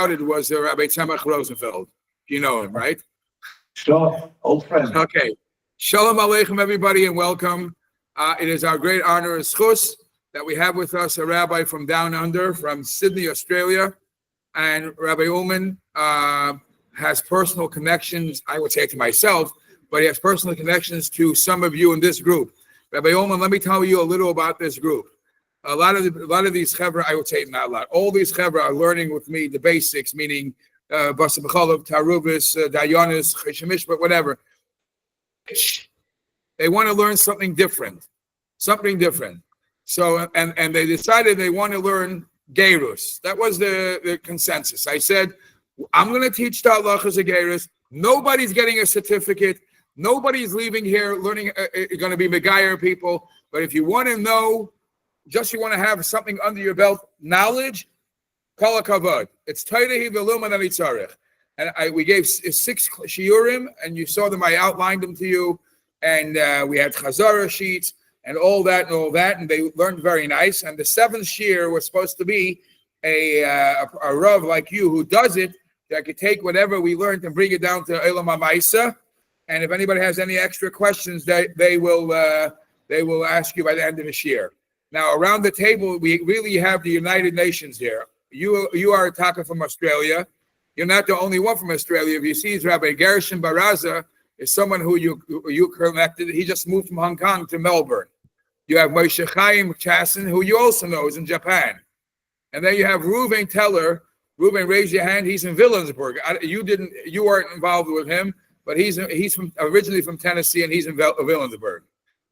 shouted was Rabbi Tzemach Rosenfeld. You know him, right? Sure, old friend. Okay. Shalom Aleichem, everybody, and welcome. It is our great honor and schus that we have with us a rabbi from down under, from Sydney, Australia. And Rabbi Ulman has personal connections, I would say to myself, but he has personal connections to some of you in this group. Rabbi Ulman, let me tell you a little about this group. A lot of these chevra, I would say not a lot, all these chevra are learning with me the basics, meaning Basa B'cholov, Taruvis, Dayanis, Cheshemish, but whatever. They want to learn something different. So, and they decided they want to learn Geirus. That was the consensus. I said, I'm going to teach the halachas of Geirus. Nobody's getting a certificate. Nobody's leaving here learning, going to be Megayer people. But if you want to know, just you want to have something under your belt, knowledge, kol hakavod. It's Taidehi v'Ulman anitzarech. And we gave 6 Shiurim, and you saw them. I outlined them to you. And we had Chazara sheets and all that, and they learned very nice. And the 7th Shiur was supposed to be a Rav like you who does it, that could take whatever we learned and bring it down to Elam HaMaisa. And if anybody has any extra questions, they will ask you by the end of the Shiur. Now, around the table, we really have the United Nations here. You are a Taka from Australia. You're not the only one from Australia. If you see Rabbi Gershon Baraza is someone who you connected. He just moved from Hong Kong to Melbourne. You have Moshe Chaim Chasson, who you also know is in Japan. And then you have Reuven Teller. Reuven, raise your hand. He's in Williamsburg. You weren't involved with him, but he's originally from Tennessee, and he's in Williamsburg.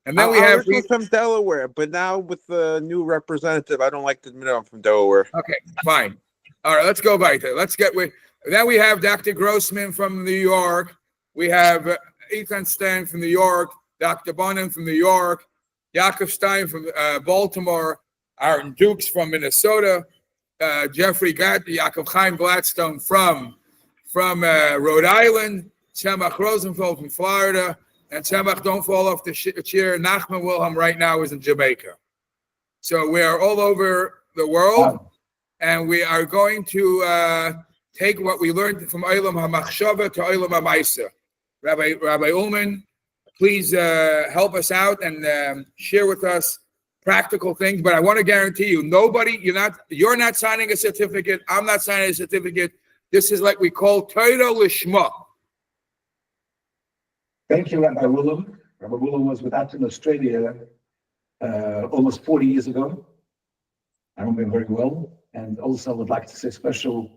And then we have from Delaware, but now with the new representative, I don't like to admit I'm from Delaware. Okay, fine. All right, let's go weiter. Let's get with. Then we have Dr. Grossman from New York. We have Ethan Stein from New York, Dr. Bonin from New York, Yaakov Stein from Baltimore, Aaron Dukes from Minnesota, Jeffrey Yaakov Chaim Gladstone from Rhode Island, Tzemach Rosenfeld from Florida, and Tzemach, don't fall off the chair, Nachman Wilhelm right now is in Jamaica. So we are all over the world, and we are going to take what we learned from Olam HaMachshava to Olam HaMaisa. Rabbi Ulman, please help us out and share with us practical things. But I want to guarantee you, you're not signing a certificate. I'm not signing a certificate. This is like we call Torah Lishma. Thank you, Rabbi Willem. Rabbi Willem was with us in Australia almost 40 years ago. I remember him very well. And also I would like to say special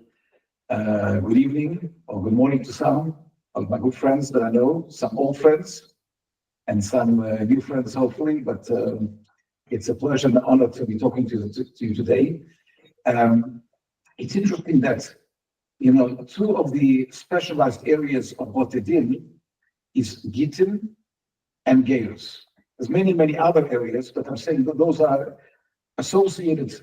good evening or good morning to some of my good friends that I know, some old friends and some new friends, hopefully. But it's a pleasure and an honor to be talking to you today. It's interesting that, two of the specialized areas of what they did is Gittin and Geirus. There's many other areas, but I'm saying that those are associated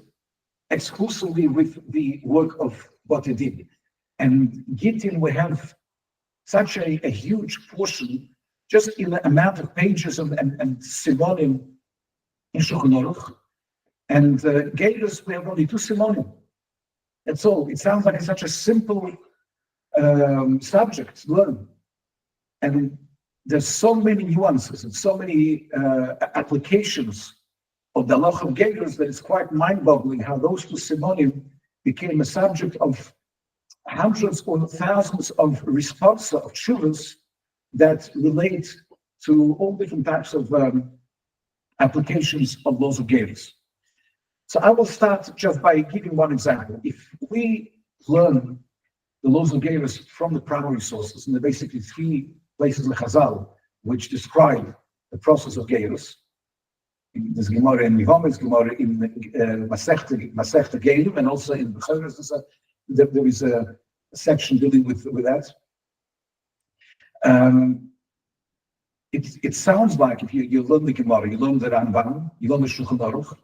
exclusively with the work of what they did. And Gittin, we have such a huge portion, just in the amount of pages and simonim in Shulchan Aruch. And Geirus, we have only 2 simonim. That's all. It sounds like it's such a simple subject to learn. And there's so many nuances and so many applications of the Halacha of Geirus that it's quite mind-boggling how those 2 simonim became a subject of hundreds or thousands of responses of children that relate to all different types of applications of laws of Geirus. So I will start just by giving one example. If we learn the laws of Geirus from the primary sources, and there are basically 3 places in Chazal which describe the process of Geirus. There's Gemara in Yehoram, there's Gemara in Masechta Geirus, and also in Geirus, there is a section dealing with that. It sounds like, if you learn the Gemara, you learn the Rambam, you learn the Shulchan Aruch,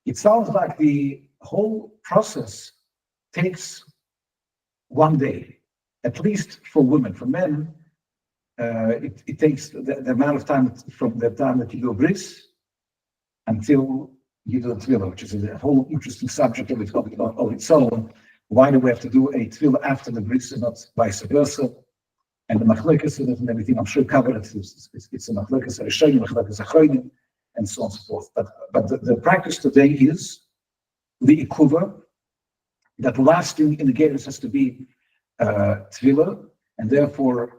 it sounds like the whole process takes 1 day, at least for women. For men, it takes the amount of time from the time that you do bris until you do the tefillah, which is a whole interesting subject of its own. Why do we have to do a tefillah after the bris and not vice versa? And the machlekes in it and everything, I'm sure covered it. It's a machlekes rishonim, machlekes achronim, and so on and so forth. But the practice today is the ikuva, that the last thing in the Geirus has to be tefillah, and therefore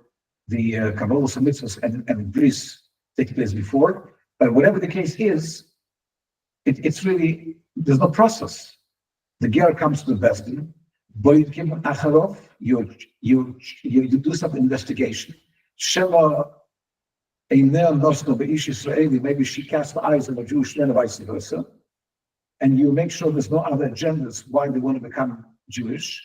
the kabbalas and mitzvahs and bris take place before. But whatever the case is, it's really, there's no process. The ger comes to the besdin, boykim acharov, you do some investigation. Shema einer nosno beish Israeli, maybe she casts the eyes on a Jewish man, vice versa, and you make sure there's no other agendas why they want to become Jewish,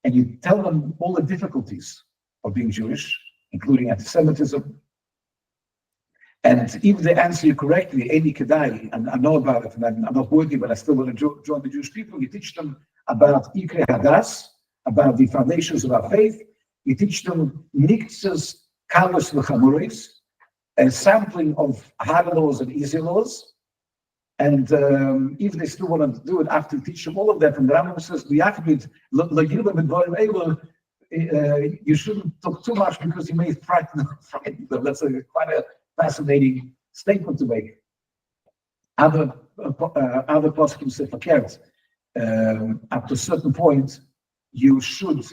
and you tell them all the difficulties of being Jewish, including anti-Semitism. And if they answer you correctly, Eni Kedai, and I know about it, and I'm not worthy, but I still want to join the Jewish people, you teach them about Ikre Hadas, about the foundations of our faith. You teach them Niktzes, Kalos, V'chamuris, a sampling of hard laws and easy laws. And if they still want to do it after you teach them all of that, and the Rambam says, you shouldn't talk too much because you may frighten them. That's quite a fascinating statement to make. Other poskim say fakert. Up to a certain point, you should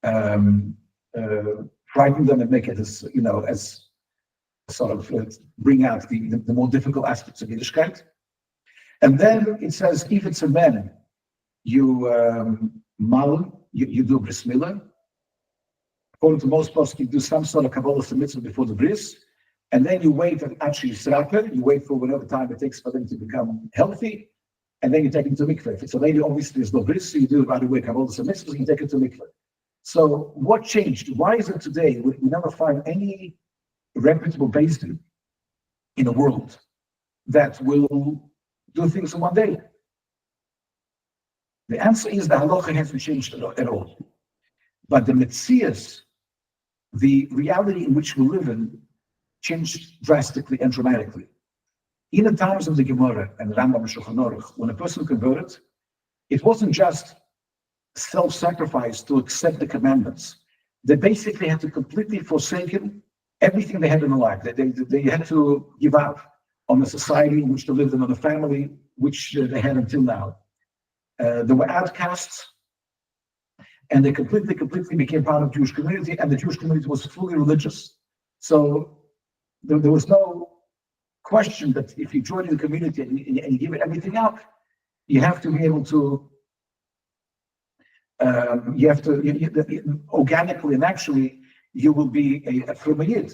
frighten them and make it as as sort of bring out the more difficult aspects of Yiddishkeit. And then it says, if it's a man, you you do bris milah. According to most poskim, you do some sort of kabbalas and mitzvah before the bris. And then you wait and actually sraper, you wait for whatever time it takes for them to become healthy, and then you take them to mikveh. If it's a lady, obviously there's no bris, so you do it right away, kabbalas and mitzvahs, you take it to mikveh. So what changed? Why is it today we never find any reputable Bais in the world that will do things in one day? The answer is the halacha hasn't changed at all. But the metzias, the reality in which we live in, changed drastically and dramatically. In the times of the Gemara and the Rambam and Shulchan Aruch, when a person converted, it wasn't just self-sacrifice to accept the commandments. They basically had to completely forsake everything they had in their life. They had to give up on the society in which they lived and on the family which they had until now. They were outcasts, and they completely became part of the Jewish community, and the Jewish community was fully religious. So there was no question that if you join the community and you give it everything up, you have to be able to, organically and naturally, you will be a Yid.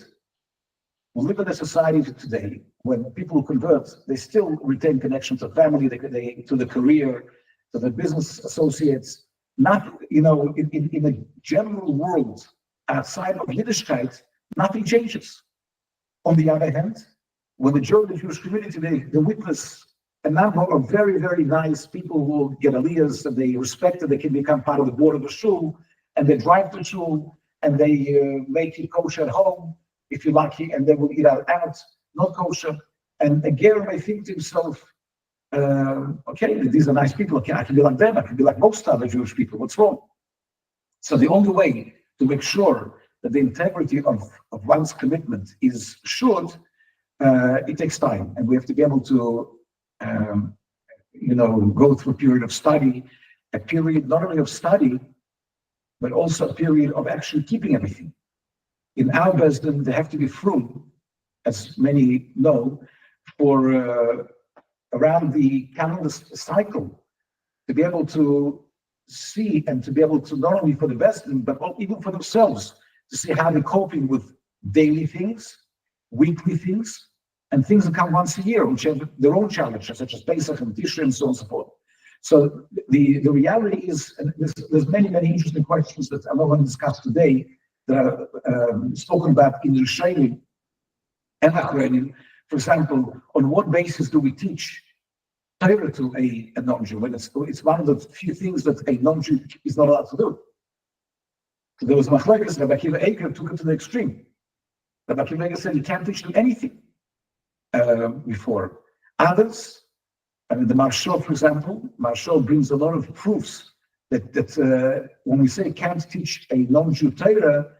We live in a society today when people who convert, they still retain connection to family, to the career, to the business associates. Not, in the general world outside of Yiddishkeit, nothing changes. On the other hand, when they join the Jewish community, they witness a number of very, very nice people who get aliyahs, and they respect that they can become part of the board of the shul, and they drive to shul, and they make it kosher at home, if you're lucky, and they will eat out, not kosher. And a ger may think to himself, okay, these are nice people, I can be like them, I can be like most other Jewish people, what's wrong? So the only way to make sure that the integrity of one's commitment is assured, it takes time, and we have to be able to go through a period of study, a period not only of study, but also a period of actually keeping everything. In our Besdin, they have to be frum, as many know, for around the calendar cycle, to be able to see and to be able to, not only for the Besdin, but even for themselves, to see how they're coping with daily things, weekly things, and things that come once a year, which have their own challenges, such as Pesach and Tishrei and so on and so forth. So the reality is, and there's many, many interesting questions that I'm not going to discuss today that are spoken about in Rishonim and Achronim. For example, on what basis do we teach Torah to a non-Jew? When it's one of the few things that a non-Jew is not allowed to do. So there was machlekes, Rabbi Akiva Eiker took it to the extreme. Rabbi Akiva Eiker said you can't teach them anything before. Others, the Marshal, for example, Marshal brings a lot of proofs that when we say can't teach a non-Jew Torah,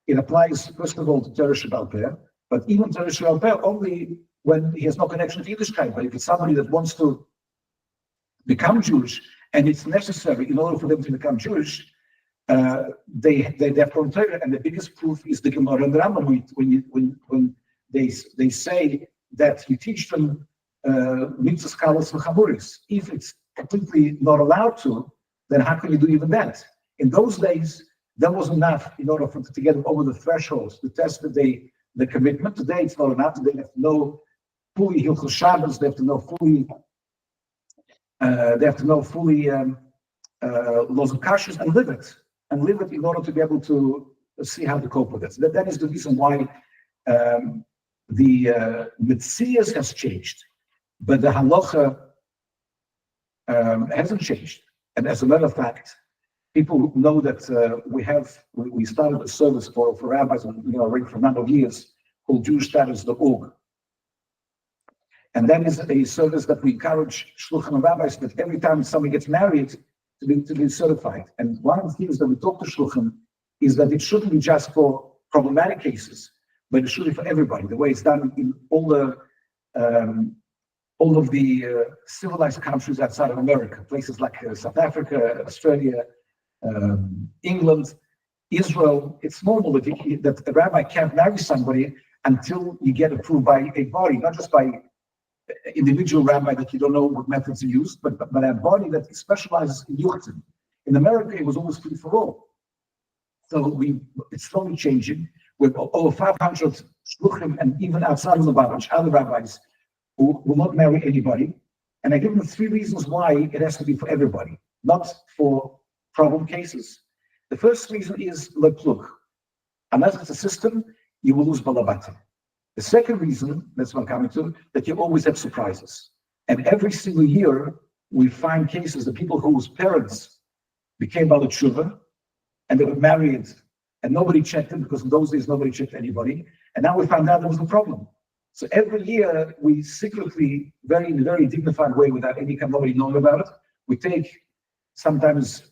it applies first of all to Torah Sheba'al Peh, but even Torah Sheba'al Peh only when he has no connection to Yiddishkeit. But if it's somebody that wants to become Jewish and it's necessary in order for them to become Jewish, they have to learn Torah, and the biggest proof is the Gemara and the Rambam. When they say that you teach them mitzvahs, kalos, and chaburis. If it's completely not allowed to, then how can you do even that? In those days, that was enough in order for to get over the thresholds to test the commitment. Today, it's not enough. They have to know fully Hilchos Shabbos. They have to know fully. They have to know fully laws of kashrus and live it in order to be able to see how to cope with it. So that is the reason why the Metzias has changed, but the halacha hasn't changed. And as a matter of fact, people know that we started a service for rabbis, already for a number of years, called JewishStatus.org. And that is a service that we encourage shluchim and rabbis that every time somebody gets married to be certified. And one of the things that we talk to shluchim is that it shouldn't be just for problematic cases, but it should be for everybody. The way it's done in all of the civilized countries outside of America, places like South Africa, Australia, England, Israel. It's normal that a rabbi can't marry somebody until you get approved by a body, not just by individual rabbi that you don't know what methods are used, but a body that specializes in yuchtim. In America, it was almost free for all. So it's slowly changing. With over 500 shluchim, and even outside of the Lubavitch, other rabbis who will not marry anybody. And I give them 3 reasons why it has to be for everybody, not for problem cases. The first reason is look, unless it's a system, you will lose balabata. The second reason, that's what I'm coming to, that you always have surprises. And every single year, we find cases of people whose parents became Baalei Tshuva, and they were married, and nobody checked them, because in those days, nobody checked anybody. And now we found out there was a problem. So every year, we secretly, in a very dignified way, without nobody knowing about it, we take, sometimes,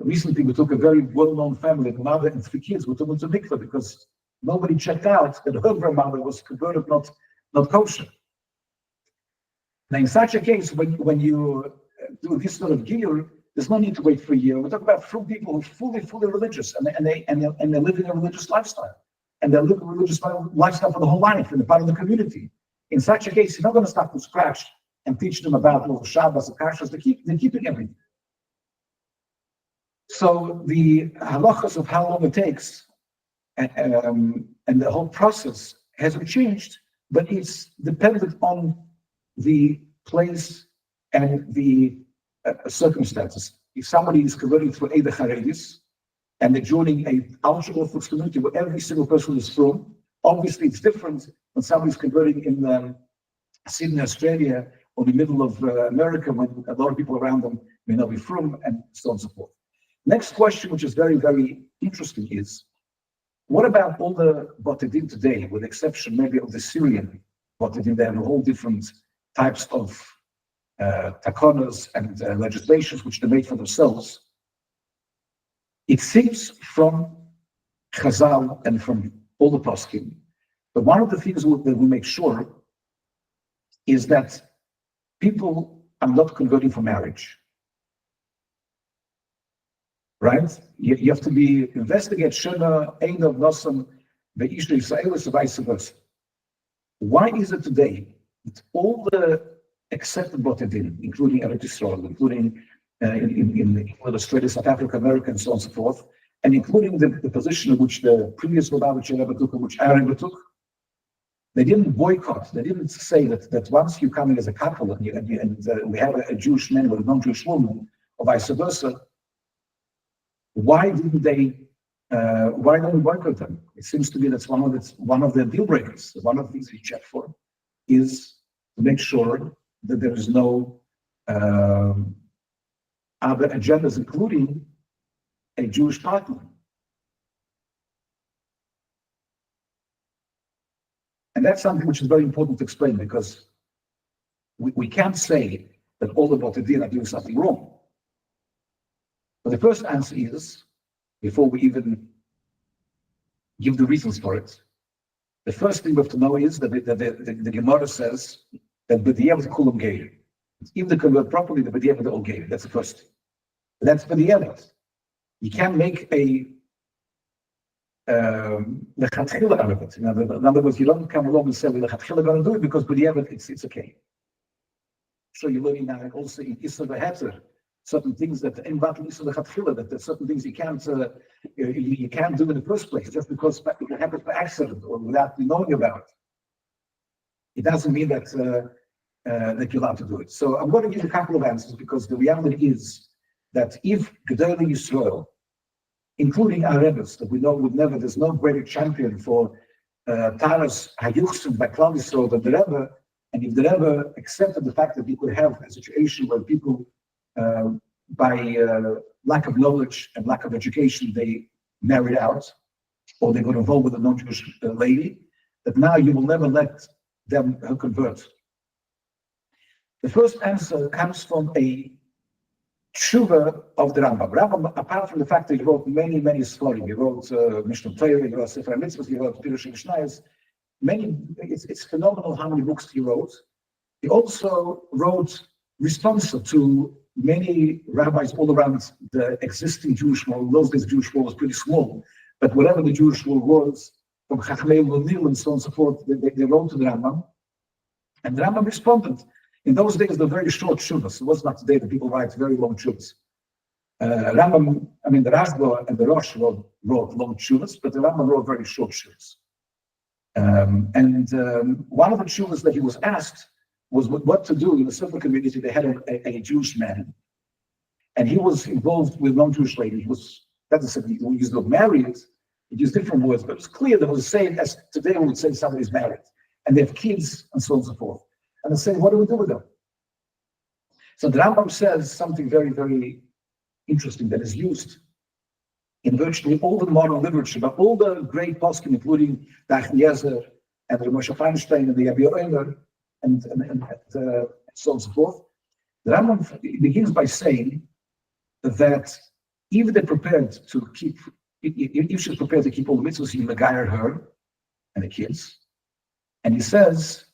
recently we took a very well-known family, a mother and 3 kids, we took them to mikveh because nobody checked out that her grandmother was converted, not kosher. Now, in such a case, when you do this sort of gear, there's no need to wait for a year. We're talking about people who are fully religious, and they're living a religious lifestyle, and they're living a religious lifestyle for the whole life, and they're part of the community. In such a case, you're not going to start from scratch and teach them about laws of Shabbos and kashrus. They're keeping everything. So the halachas of how long it takes and the whole process hasn't changed, but it's dependent on the place and the circumstances. If somebody is converting through Eida Charedis and they're joining a ultra-Orthodox community where every single person is from, obviously it's different when somebody's converting in Sydney, Australia, or the middle of America, when a lot of people around them may not be from, and so on and so forth. Next question, which is very, very interesting, is what about all the Botedin today, with the exception maybe of the Syrian Botedin? They have all different types of takonas and legislations which they made for themselves. It seems from Chazal and from all the poskim, but one of the things that we make sure is that people are not converting for marriage. Right? You have to be investigate Shema, Einav, Nosam, Be'ishna Yisraelis, vice versa. Why is it today that all the accepted Botedin, including Eretz Yisrael, including in Australia, South Africa, America, and so on and so forth, and including the position in which the previous Lubavitch Rebbe took, and which Aaron took, they didn't boycott. They didn't say that once you come in as a couple and we have a Jewish man with a non-Jewish woman, or vice versa. Why don't we boycott them? It seems to me that's one of the deal breakers. One of the things we check for is to make sure that there is no other agendas, including a Jewish partner. And that's something which is very important to explain, because we can't say that all the Botedin are doing something wrong. But the first answer is, before we even give the reasons for it, the first thing we have to know is that the Gemara says that b'diavad kulam geir. If they convert properly, the b'diavad all geir. That's the first thing. That's b'diavad. You can't make a lechatchila out of it. In other words, you don't come along and say the lechatchila going to do it because b'diavad it's okay. So you're learning now also in Isra v'Heter certain things that in battle Isra v'Chatchila, that there's certain things you can't do in the first place just because it happens by accident or without you knowing about it. It doesn't mean that that you're allowed to do it. So I'm going to give a couple of answers because the reality is that if Gedolei Yisrael, including our Rebbes, that we know would never, there's no greater champion for Taras Hayuchsim by Klal Yisrael than the Rebbe. And if the Rebbe accepted the fact that you could have a situation where people, by lack of knowledge and lack of education, they married out, or they got involved with a non-Jewish lady, that now you will never let them convert. The first answer comes from a tshuva of the Rambam. Rambam, apart from the fact that he wrote many Sforim, he wrote Mishnah Torah, he wrote Sefer HaMitzvot, he wrote Pirush Mishnayos, it's phenomenal how many books he wrote. He also wrote responses to many rabbis all around the existing Jewish world. In those days, the Jewish world was pretty small, but whatever the Jewish world was, from Chachmei L'Nil and so on and so forth, they wrote to the Rambam, and the Rambam responded. In those days, they're very short shuvas. It was not today that people write very long shuvas. Rambam, the Rashba and the Rosh wrote long shuvas, but the Rambam wrote very short shuvas. One of the shuvas that he was asked was what to do in the Sefer community. They had a Jewish man, and he was involved with non-Jewish lady. He used the word married, he used different words, but it was clear that it was the same as today we would say somebody's married, and they have kids, and so on and so forth. And they say, what do we do with them? So the Rambam says something very, very interesting that is used in virtually all the modern literature, but all the great poskim, including the Achiezer and the Moshe Feinstein and the Yehoram and so on and so forth. The Rambam begins by saying that if they're prepared to keep, if she's prepared to keep all the mitzvahs, you megayer her and the kids. And he says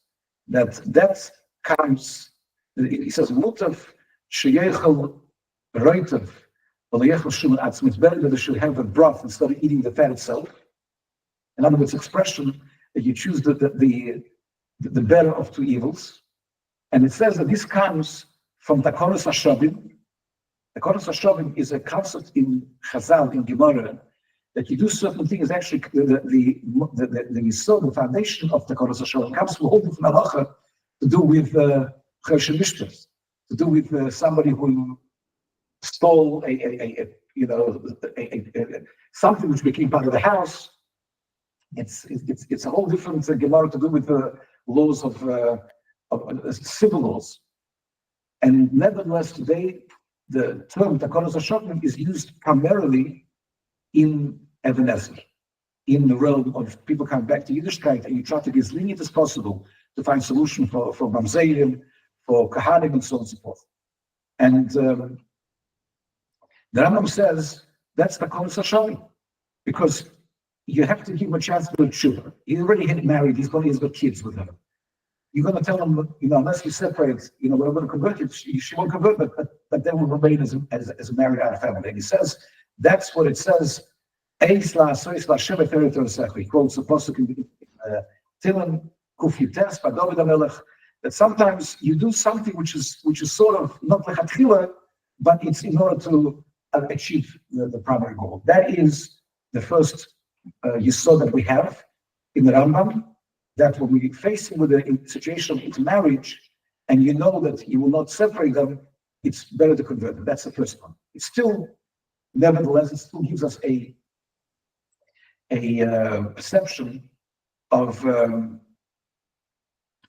that comes, he says, Mutav sheyechel roitav. It's better that they should have a broth instead of eating the fat itself. In other words, expression that you choose the better of two evils. And it says that this comes from Takoros HaShavim. Takoros HaShavim is a concept in Chazal, in Gemara, that you do certain things. Actually, the foundation of Takoros HaShavim comes from a whole different halacha to do with Choshen Mishpah, to do with somebody who stole something which became part of the house. It's a whole different Gemara to do with the laws of civil laws. And nevertheless, today the term Takoros HaShavim is used primarily in Even Ezer, in the realm of people coming back to Yiddishkeit, and you try to be as lenient as possible to find solution for Mamzerim, for Kahanim, and so on and so forth. And the Rambam says that's Takoros HaShavim, because you have to give him a chance to do tshuva. He already had married, he's got kids with her. You're going to tell him, unless you separate, we're going to convert you, she won't convert, but they will remain as a married out family. And he says, that's what it says. He quotes the pasuk in Tilim Kuf Yutes by David HaMelech, that sometimes you do something which is sort of not like a tchila, but it's in order to achieve the primary goal. That is the first yesod that we have in the Rambam, that when we face him with a situation of intermarriage, and you know that you will not separate them, it's better to convert them. That's the first one. It's still, nevertheless, it still gives us a perception of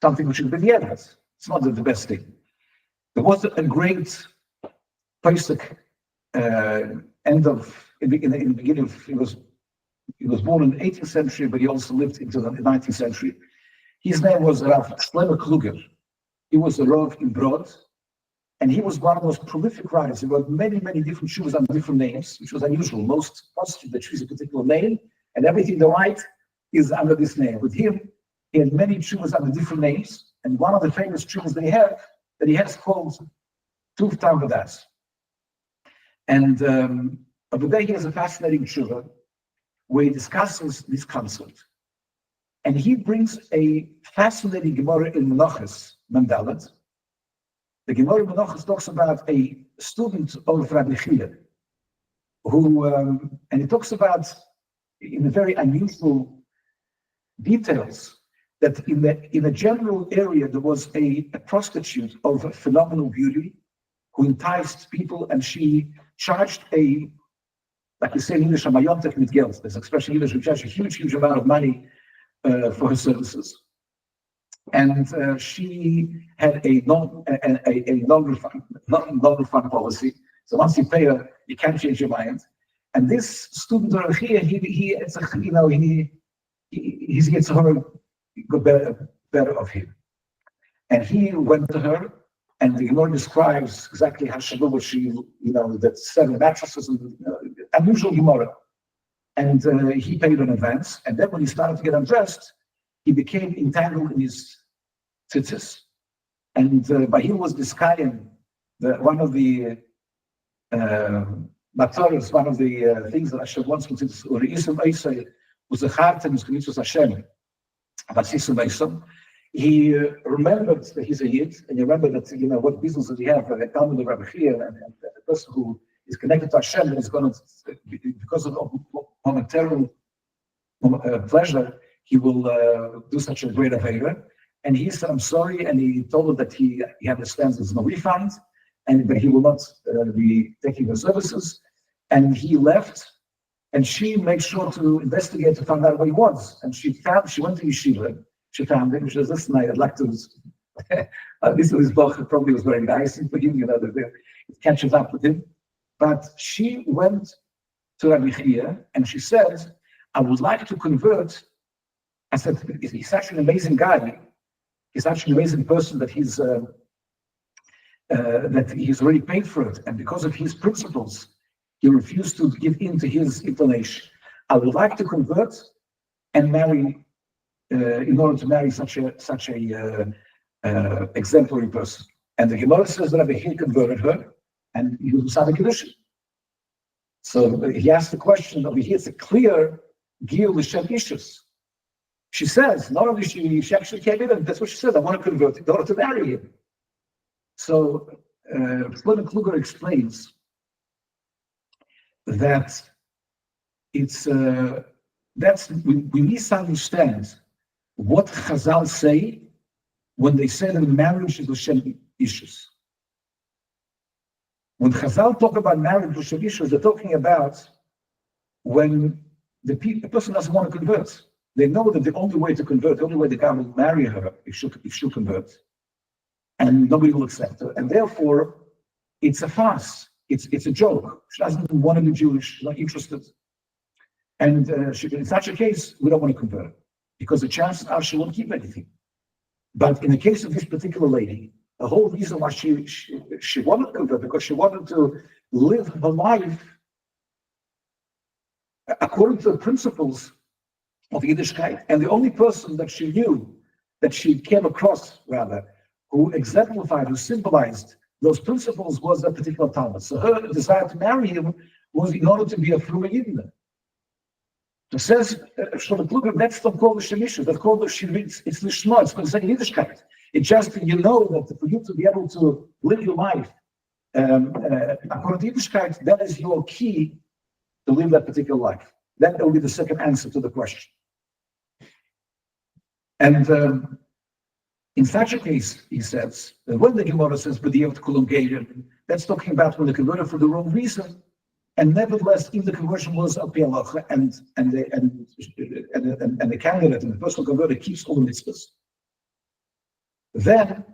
something which is b'diavad. It's not the best thing. There was a great Pesach in the beginning of, he was born in the 18th century, but he also lived into the 19th century. His name was Rav Shlomo Kluger. He was a Rav in Brod, And he was one of the most prolific writers. He wrote many, many different shuvas under different names, which was unusual. Most they choose a particular name, and everything they write is under this name. With him, he had many shuvas under different names, and one of the famous shuvas that he has called Tuv Tavadas. And over there, he has a fascinating shuva where he discusses this concept. And he brings a fascinating Gemara in Menachos, Mandalat. The Gemara in Menachos talks about a student of Rabbi Shiur, who, and he talks about, in very unusual details, that in a general area there was a prostitute of phenomenal beauty who enticed people, and she charged like we say in English, a mayontek mit geld. There's an expression in English which charged a huge amount of money for her services. And she had a non-refund policy. So once you pay her, you can't change your mind. And this student over here, he gets her better of him. And he went to her, and the Gemara describes exactly how she that 7 mattresses, and unusual Gemara. And he paid in advance. And then when he started to get undressed, he became entangled in his tzitzis. And by him was Biskayan, one of the mataras, one of the things that Hashem wants from tzitzis, or Isam Eisai, was the heart and his commitment to Hashem. But Isam Eisam, he remembered that he's a Yid, and he remembered that, what business does he have, the Talmud of Rabbi Shiur, and the person who is connected to Hashem is going to, because of momentary pleasure, he will do such a great avera. And he said, I'm sorry, and he told her that he understands there's no refund, but he will not be taking her services. And he left, and she made sure to investigate to find out where he was. And she went to yeshiva, she found him, she said, listen, I'd like to, this boch probably was very nice for him, it catches up with him. But she went to Rabbi Shiur, and she said, I would like to convert. I said, he's such an amazing guy. He's such an amazing person that he's already paid for it. And because of his principles, he refused to give in to his inclination. I would like to convert and marry, in order to marry such a exemplary person. And the Gemara says that Rabbi Shiur converted her, and he was Masada Kedushin. So he asked the question over here, it's a clear Gil L'Shem Ishus. She says, not only she actually came in, and that's what she said, I want to convert in order to marry him. So Shlomo Kluger explains that we misunderstand what Chazal say when they say that marriage is L'Shem Ishus. When Chazal talk about marriage L'Shem Ishus, they're talking about when the person doesn't want to convert. They know that the only way to convert, the only way the guy will marry her if she'll convert, and nobody will accept her. And therefore, it's a farce. It's a joke. She doesn't want to be Jewish. She's not interested. And in such a case, we don't want to convert her, because the chances are she won't keep anything. But in the case of this particular lady, the whole reason why she wanted to convert, because she wanted to live her life according to the principles of Yiddishkeit. And the only person that she knew, that she came across rather, who exemplified, who symbolized those principles was that particular Talmud. So her desire to marry him was in order to be a Fruma Yidna. It says, Shlomo Kluger, that's not called the Shemisha, that's called the Shivitz, it's the Shmo, it's called the Yiddishkeit. It's just, that for you to be able to live your life according to Yiddishkeit, that is your key to live that particular life. That will be the second answer to the question. And in such a case, he says, when the Gemara says, that's talking about when the converted for the wrong reason, and nevertheless, if the conversion was a Halacha, and the candidate and the person converted keeps all the mitzvahs, then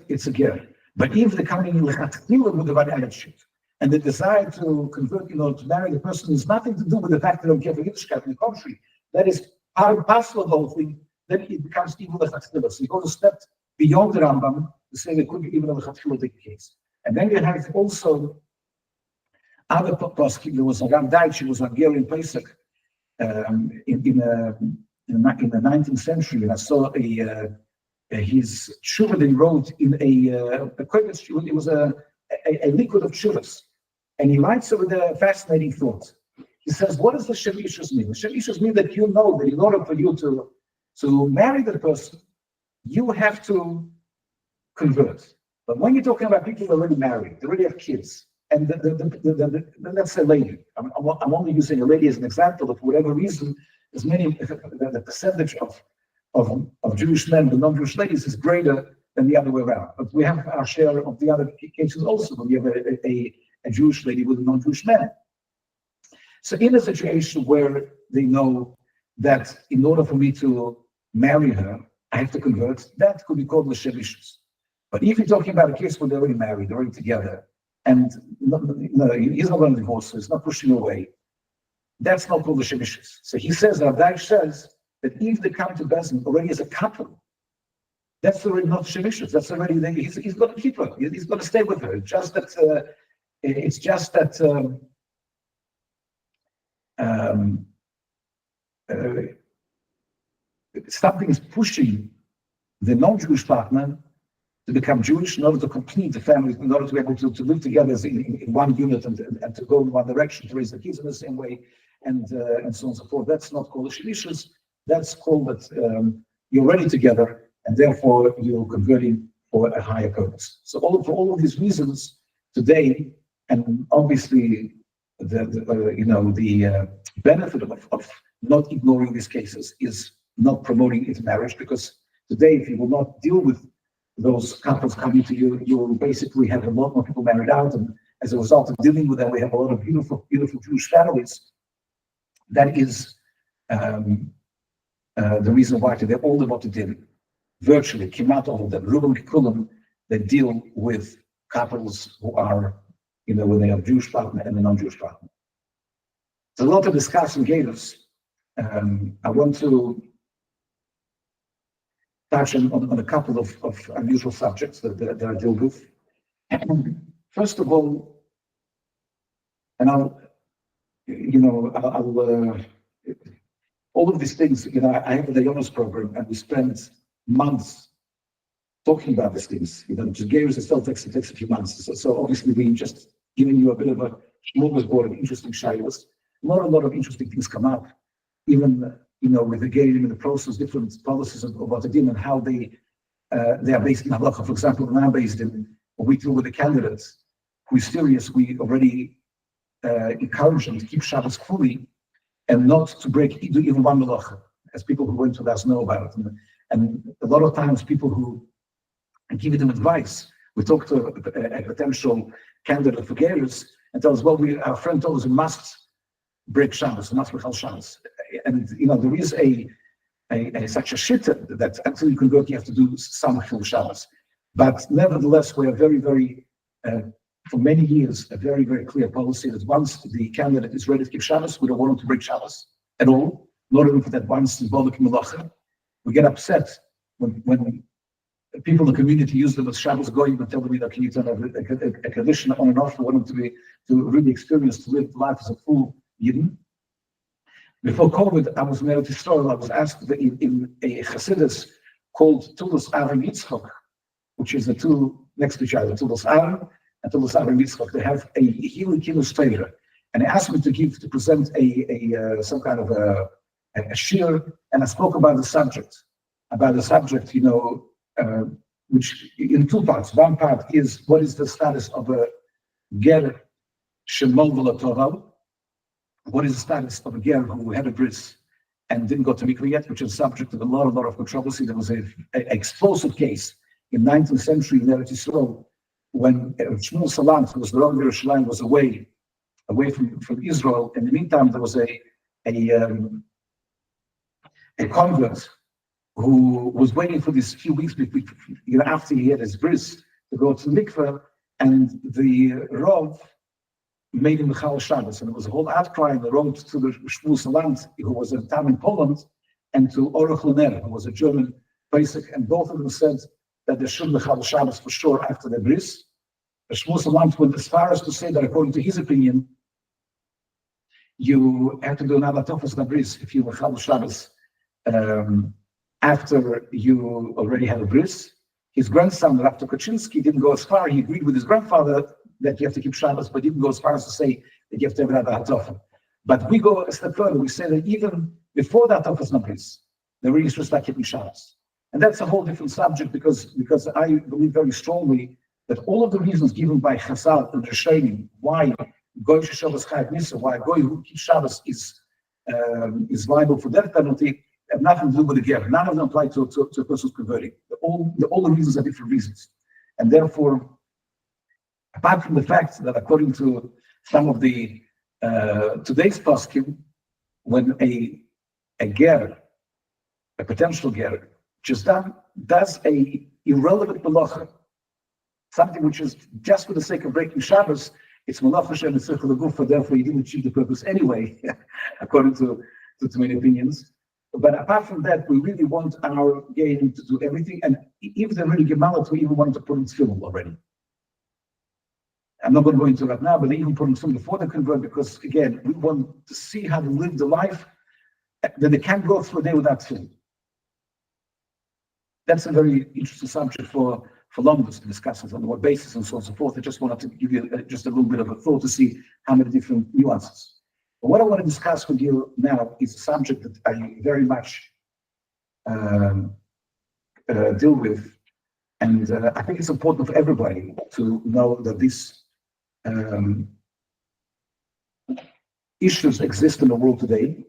it's a ger. But if the coming with the right attitude, and the desire to convert, to marry the person has nothing to do with the fact that they don't care for Yiddishkeit. In the contrary, that is part and parcel of the whole thing. Then it becomes evil as Chatzila. So he goes a step beyond the Rambam, to say there could be even a lechatchila case. And then you have also other prosecutors. There was a Rav Deitch, who was a Hungarian Pesach in the 19th century, and I saw his tshuva that he wrote in a kovetz tshuva. It was a liquid of tshuvas, and he writes over there a fascinating thought. He says, what does the shemishus mean? The shemishus mean that you know that in order for you to marry the person, you have to convert. But when you're talking about people who are already married, they already have kids, and let's say lady. I'm only using a lady as an example. Of whatever reason, as many the percentage of Jewish men and non-Jewish ladies is greater than the other way around. But we have our share of the other cases also, when you have a Jewish lady with a non-Jewish man. So in a situation where they know that in order for me to marry her, I have to convert, that could be called l'shem ishus. But if you're talking about a case where they're already married, they're already together, and he's not going to divorce her, he's not pushing her away, that's not called l'shem ishus. So he says, Rav Deitch says, that if they come to Bezin already as a couple, that's already not l'shem ishus. That's already, he's going to keep her, he's going to stay with her. It's just that something is pushing the non-Jewish partner to become Jewish in order to complete the family, in order to be able to live together as in one unit and to go in one direction, to raise the kids in the same way, and so on and so forth. That's not called shemishus. That's called that you're already together, and therefore you're converting for a higher purpose. So for all of these reasons today, and obviously the benefit of not ignoring these cases is not promoting intermarriage, because today, if you will not deal with those couples coming to you, you will basically have a lot more people married out, and as a result of dealing with them, we have a lot of beautiful, beautiful Jewish families. That is the reason why today all the Motadim, virtually, came out all of them, Rubim Kikulim, they deal with couples who are, when they have Jewish partner and a non-Jewish partner. There's a lot to discuss in Geirus. I want to touch on a couple of unusual subjects that I deal with. First of all, and I'll all of these things, I have the Yehoram program, and we spend months talking about these things. Just Geirus itself takes a few months. So obviously we just giving you a bit of a smorgasbord of interesting shiurs. A lot of interesting things come up, even with the Geirus in the process, different policies of what they do and how they are based in Halacha. For example, when I'm based in, when we deal with a candidate who is serious, we already encourage them to keep Shabbos fully and not to break even one Halacha, as people who went with us know about. And a lot of times people who give them advice, we talk to a potential candidate for Geirus and tell us, well, our friend told us we must break Shabbos, not Michal Shabbos. And there is such a shitta that until you convert, you have to do some Michal Shabbos. But nevertheless, we are very, very, for many years, a very, very clear policy that once the candidate is ready to keep Shabbos, we don't want him to break Shabbos at all. Not even for that one symbolic melacha. We get upset when people in the community use them as Shabbos going and tell them, can you turn a condition on and off? We want them to really experience, to live life as a full Yidden. Before COVID, I was married to Israel. I was asked in a Chassidus called Tulos Avram Yitzchok, which is the two next to each other, Tulos Avram and Tulos Avram Yitzchok. They have a healing Kilos Torah, and they asked me to present some kind of a Shiur, and I spoke about the subject, which in two parts. One part is what is the status of a ger shemol v'lo. What is the status of a ger who had a bris and didn't go to mikveh yet, which is subject of a lot of controversy. There was an explosive case in 19th century in Eretz Yisrael when Shmuel Salant, who was the Rav Yerushalayim, was away from Israel. In the meantime, there was a convert who was waiting for these few weeks after he had his bris to go to mikveh, and the Rav made him Michal Shabbos, and there was a whole outcry in the road to the Shmuel Salant, who was at the time in Poland, and to Orach Lener, who was a German basic, and both of them said, that there shouldn't be Chal Shabbos for sure after the bris. The Shmuel Salant went as far as to say that according to his opinion, you have to do another Tofas Nabris if you were Chal Shabbos after you already have a bris. His grandson, Rav Tokaczynski, didn't go as far. He agreed with his grandfather that you have to keep Shabbos, but didn't go as far as to say that you have to have another Hatofa. But we go a step further. We say that even before that Tofas Nabris, the really should start keeping Shabbos. And that's a whole different subject because I believe very strongly that all of the reasons given by Chazal and Rishonim why Goy Shabbos Chayav Misa, why a Goy who keeps Shabbos is liable for death penalty, have nothing to do with the Ger. None of them apply to a person who's converting. All the reasons are different reasons. And therefore, apart from the fact that according to some of the today's poskim, when a Ger, a potential Ger, just does a irrelevant malacha, something which is just for the sake of breaking Shabbos, it's malacha shem tzricha legufa, therefore you didn't achieve the purpose anyway, according to many opinions. But apart from that, we really want our game to do everything, and even the really Gemalit, we even wanted to put in tefillin already. I'm not going to go into that now, but they even put in tefillin before they convert, because again, we want to see how to live the life that they can't go through a day without tefillin. That's a very interesting subject for London to discuss it on what basis and so on and so forth. I just wanted to give you just a little bit of a thought to see how many different nuances. But what I want to discuss with you now is a subject that I very much deal with, and I think it's important for everybody to know that these issues exist in the world today,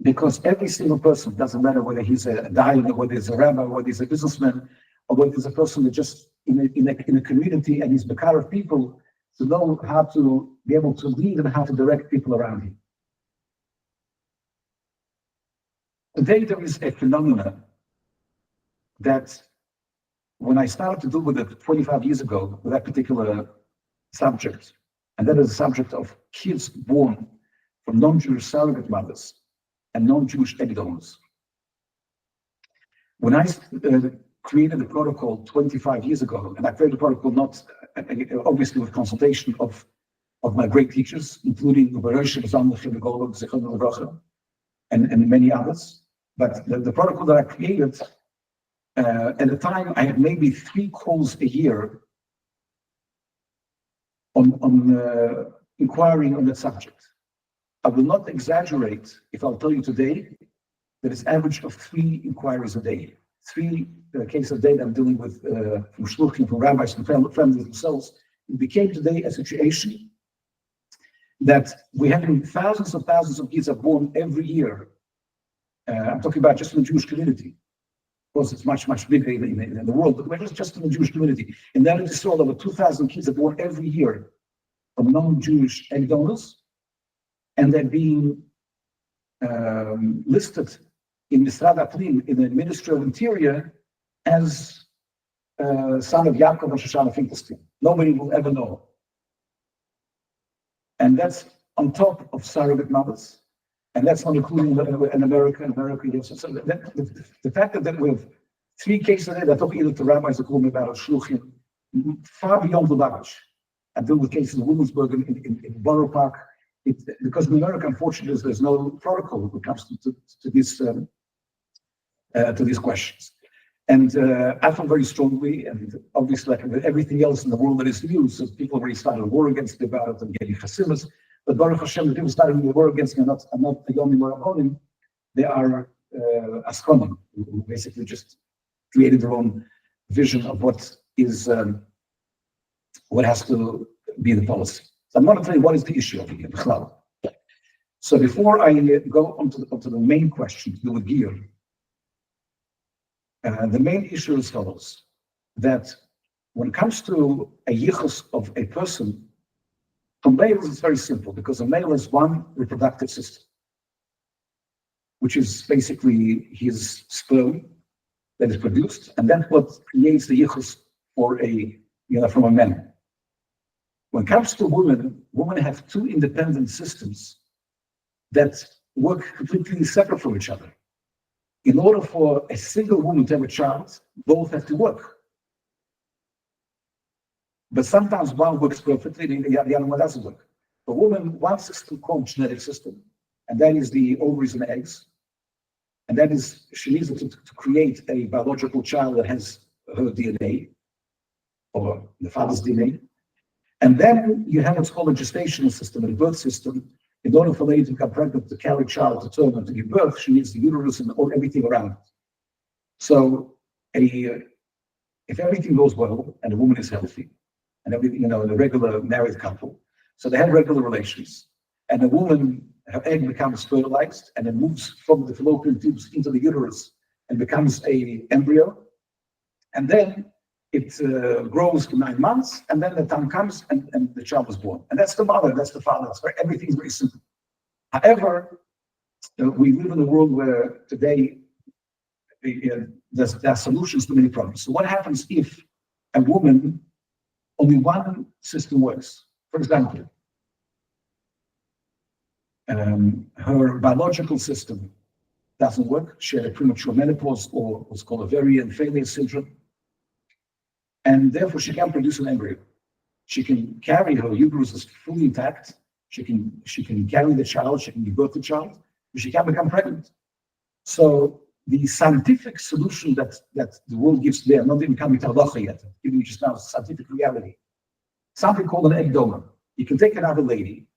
because every single person, doesn't matter whether he's a dayan, or whether he's a rabbi, or whether he's a businessman, or whether he's a person that just in a community and he's bekar of people, to know how to be able to lead and how to direct people around him. Today there is a phenomenon that when I started to deal with it 25 years ago, with that particular subject, and that is the subject of kids born from non-Jewish surrogate mothers and non-Jewish egg donors. When I created the protocol 25 years ago, and I created the protocol not obviously with consultation of my great teachers, including and many others, but the protocol that I created, at the time I had maybe 3 calls a year on inquiring on that subject. I will not exaggerate if I'll tell you today that it's average of 3 inquiries a day. 3 cases a day that I'm dealing with from shluchim, from rabbis, and families themselves. It became today a situation that we're having thousands of kids are born every year. I'm talking about just in the Jewish community. Of course, it's much bigger in the world, but we're just in the Jewish community. In that it's all over 2,000 kids are born every year from non-Jewish egg donors, and they're being listed in Misrad Apnim, in the Ministry of Interior, as son of Yaakov and Shoshana Finkelstein. Nobody will ever know. And that's on top of surrogate mothers, and that's not including in America, yes. So the fact that we have 3 cases a day, I talk either to rabbis that call me about shluchim, far beyond the baggage. I deal with cases in Williamsburg, in Borough Park. Because in America, unfortunately, there's no protocol when it comes to these questions. And I feel very strongly, and obviously, like with everything else in the world that is new, so people already started a war against me about it and getting chassimas. But Baruch Hashem, the people starting a war against me I'm not the Yomi Morabonim. They are Astronom, who basically just created their own vision of what has to be the policy. So I'm going to tell you what is the issue over here. So before I go onto the main question to do with gear, the main issue is as follows: that when it comes to a yichus of a person, for males it's very simple, because a male has one reproductive system, which is basically his sperm that is produced, and that's what creates the yichus for from a man. When it comes to women have 2 independent systems that work completely separate from each other. In order for a single woman to have a child, both have to work. But sometimes one works perfectly, and the other one doesn't work. The woman, one system called genetic system, and that is the ovaries and eggs. And that is, she needs to create a biological child that has her DNA, or the father's DNA. And then you have what's called a gestational system, a birth system. In order for a lady to become pregnant, to carry a child, to term and to give birth, she needs the uterus and everything around it. So if everything goes well and the woman is healthy, and everything, in a regular married couple, so they have regular relations, and the woman, her egg becomes fertilized and then moves from the fallopian tubes into the uterus and becomes an embryo, and then it grows to 9 months, and then the time comes and the child is born. And that's the mother, that's the father. Everything's very simple. However, we live in a world where today there are solutions to many problems. So what happens if a woman, only one system works? For example, her biological system doesn't work. She had a premature menopause, or what's called ovarian failure syndrome. And therefore she can produce an embryo. She can carry, her uterus is fully intact. She can carry the child, she can give birth to the child, but she can become pregnant. So the scientific solution that the world gives today, I'm not even coming to halacha yet, I'm giving you just now scientific reality. Something called an egg donor. You can take another lady,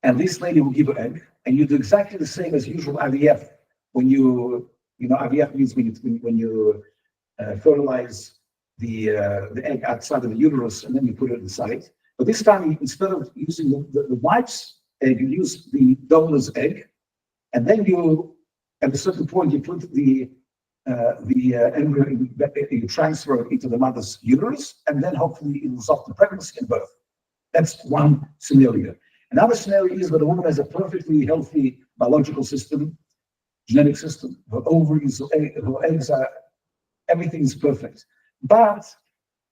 and this lady will give her egg, and you do exactly the same as usual IVF. When IVF means when you fertilize the egg outside of the uterus, and then you put it inside. But this time, instead of using the wife's egg, you use the donor's egg, and then at a certain point, you put the embryo, you transfer it into the mother's uterus, and then hopefully it will result in pregnancy and birth. That's one scenario. Another scenario is that a woman has a perfectly healthy biological system, genetic system. Her ovaries, her eggs are, everything is perfect. But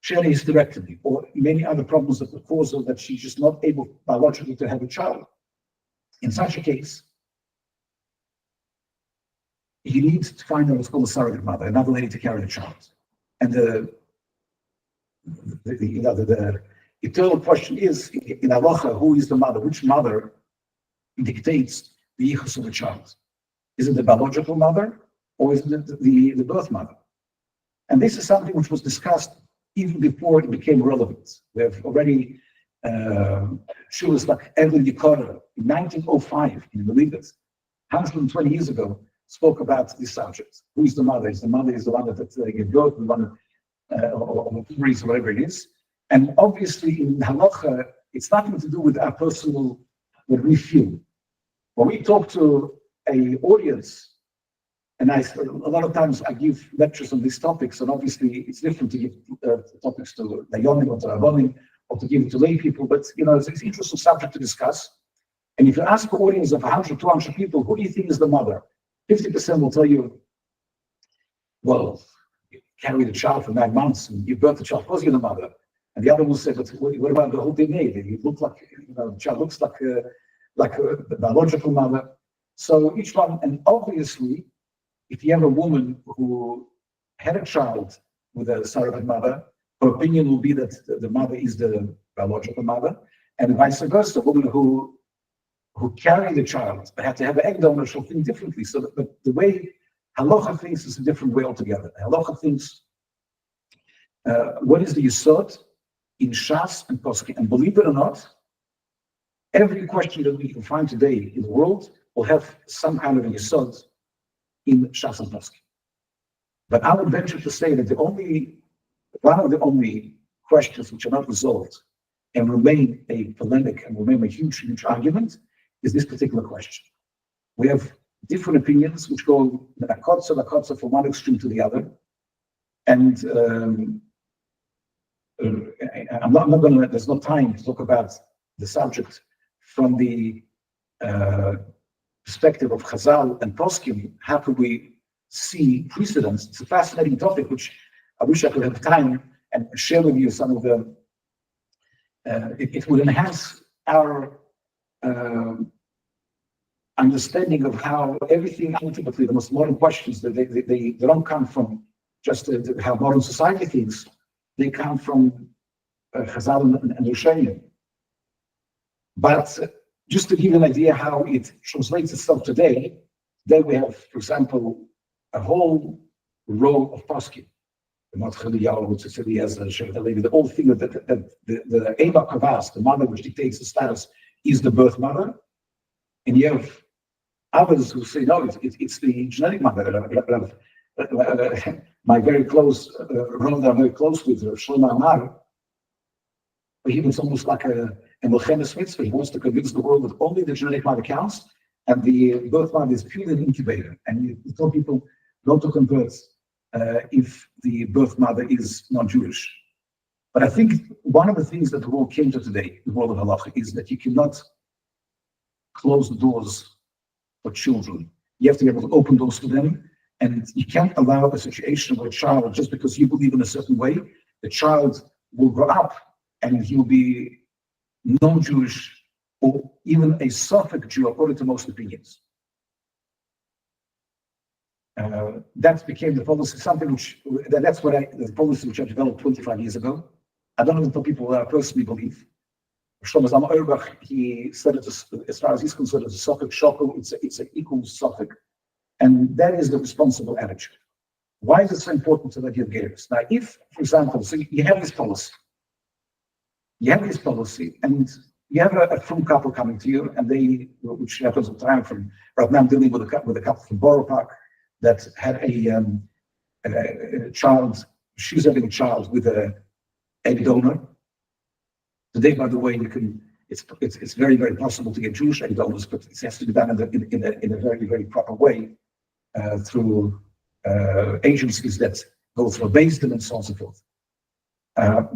she had a hysterectomy or many other problems that would cause her that she's just not able biologically to have a child. In such a case, you need to find out what's called a surrogate mother, another lady to carry the child. And the eternal question is, in Halacha, who is the mother? Which mother dictates the yichus of the child? Is it the biological mother, or is it the birth mother? And this is something which was discussed even before it became relevant. We have already shulas like Evelyn Yehoram in 1905, can you believe it? 120 years ago, spoke about this subject. Who is the mother? Is the mother the one that gave birth, the one or whatever it is? And obviously in Halacha, it's nothing to do with our personal, what we feel. When we talk to an audience, and a lot of times I give lectures on these topics, and obviously it's different to give topics to Dayanim or to Rabbanim, or to give it to lay people, but it's an interesting subject to discuss. And if you ask an audience of 100, 200 people, who do you think is the mother? 50% will tell you, well, you carry the child for 9 months and give birth to the child, of course you're the mother. And the other will say, but what about the whole DNA? You look like, the child looks like a biological mother. So each one, and obviously, if you have a woman who had a child with a surrogate mother, her opinion will be that the mother is the biological mother, and vice versa. A woman who carried the child but had to have an egg donor, she'll think differently. So, but the way Halacha thinks is a different way altogether. Halacha thinks, what is the yesod in Shas and Poskim? And believe it or not, every question that we can find today in the world will have some kind of a yesod in Shas and Poskim. But I would venture to say that one of the only questions which are not resolved and remain a polemic and remain a huge, huge argument is this particular question. We have different opinions which go lakotza from one extreme to the other. And I'm not going to, there's no time to talk about the subject from the perspective of Chazal and Poskim. How could we see precedents? It's a fascinating topic, which I wish I could have time and share with you some of the, it would enhance our understanding of how everything, ultimately, the most modern questions, that they don't come from just how modern society thinks, they come from Chazal and Rishonim. But just to give you an idea how it translates itself today, then we have, for example, a whole row of poskim. The whole thing that the Eva Kavas, the mother which dictates the status, is the birth mother. And you have others who say, no, it's the genetic mother. My very close, Ronald, I'm very close with Shlomo Amar. He was almost like a Melchemes mitzvah. He wants to convince the world that only the genetic mother counts, and the birth mother is purely an incubator. And you tell people not to convert if the birth mother is non-Jewish. But I think one of the things that the world came to today, the world of Halacha, is that you cannot close the doors for children. You have to be able to open doors to them, and you can't allow a situation where a child, just because you believe in a certain way, the child will grow up and he will be non-Jewish or even a Sophic Jew according to most opinions. That became the policy, something which, that's the policy which I developed 25 years ago. I don't even tell people that I personally believe. Shlomo Zalman Auerbach, he said it as far as he's concerned, as a Sophic Shoko, it's an equal Sophic. And that is the responsible attitude. Why is it so important to let you have Geirus? Now, if, for example, so you have this policy, and you have a frum couple coming to you, and they, which happens all the time from, right now I'm dealing with a couple from Borough Park that had a child, she's having a child with a egg donor. Today, by the way, it's very, very possible to get Jewish egg donors, but it has to be done in a very, very proper way through agencies that go through Bais and so on and so forth.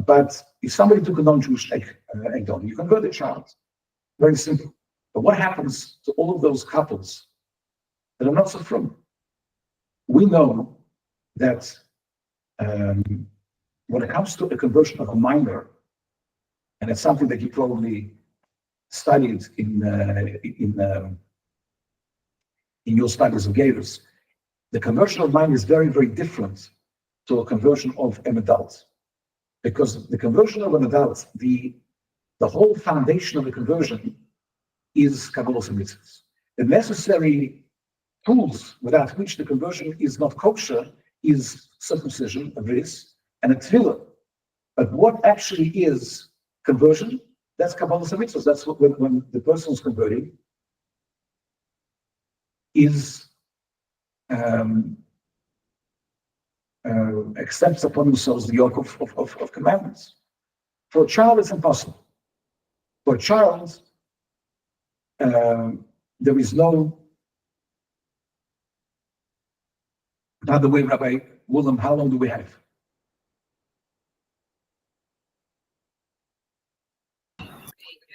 But if somebody took a non-Jewish egg donor, you convert the child. Very simple. But what happens to all of those couples that are not so frum? We know that when it comes to a conversion of a minor, and it's something that you probably studied in your studies of Geirus, the conversion of minor is very, very different to a conversion of an adult. Because the conversion of an adult, the whole foundation of the conversion is Kabbalah and mitzvahs. The necessary tools without which the conversion is not kosher is circumcision, a bris, and a tefillah. But what actually is conversion? That's Kabbalah and mitzvahs. That's what, when the person is converting, is accepts upon themselves the yoke of commandments. For a child, it's impossible. For a child, there is no. By the way, Rabbi Ulman, how long do we have?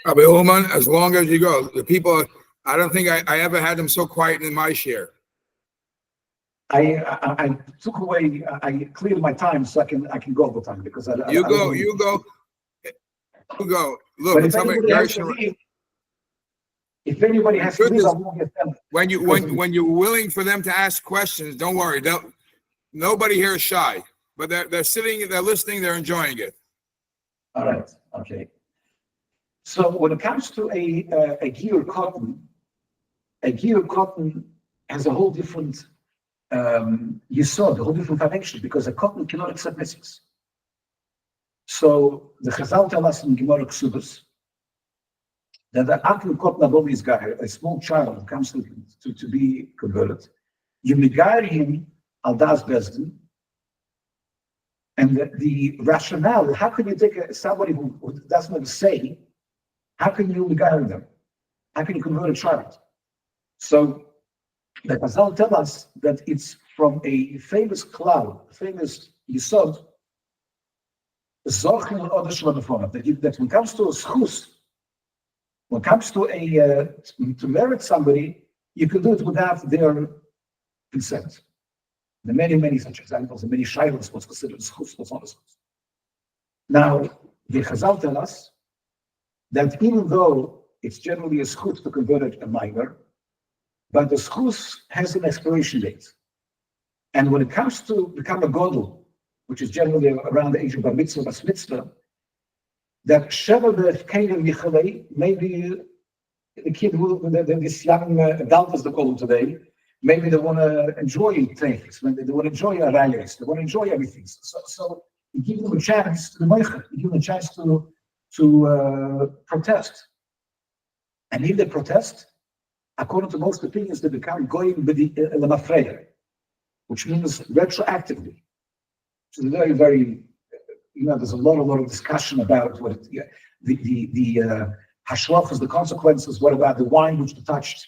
Rabbi Ulman, as long as you go. The people, I don't think I ever had them so quiet in my share. I took away. I cleared my time so I can go all the time because You go. Look, if anybody has to leave, I won't get them. When you're willing for them to ask questions, don't worry. Nobody here is shy, but they're sitting, they're listening, they're enjoying it. All right. Okay. So when it comes to a Geirus cotton has a whole different yesod, a whole different foundation, because a cotton cannot accept mitzvahs. So the Chazal tell us in Gemara Ksubas that the akil cotton above is guy, a small child comes to be converted. You megair him al das bezdin, and the rationale. How can you take somebody who doesn't have a say? How can you megair them? How can you convert a child? So the Chazal tell us that it's from a famous cloud, famous yisod, that when it comes to a schus, when it comes to to merit somebody, you can do it without their consent. There are many, many such examples, and many shilas what's considered schus, what's not a schus. Now, the Chazal tell us that even though it's generally a schus to convert a minor, but the schus has an expiration date. And when it comes to become a godel, which is generally around the age of bar mitzvah, bas mitzvah, that maybe the kid who, this young adult, as they call him today, maybe they want to enjoy things, maybe they want to enjoy a rayos, they want to enjoy everything. So you give them a chance to you give them a chance to protest. And if they protest, according to most opinions, they become goyim b'di, which means retroactively. So very, very, there's a lot of discussion about what the hashlochas, the consequences. What about the wine which they touched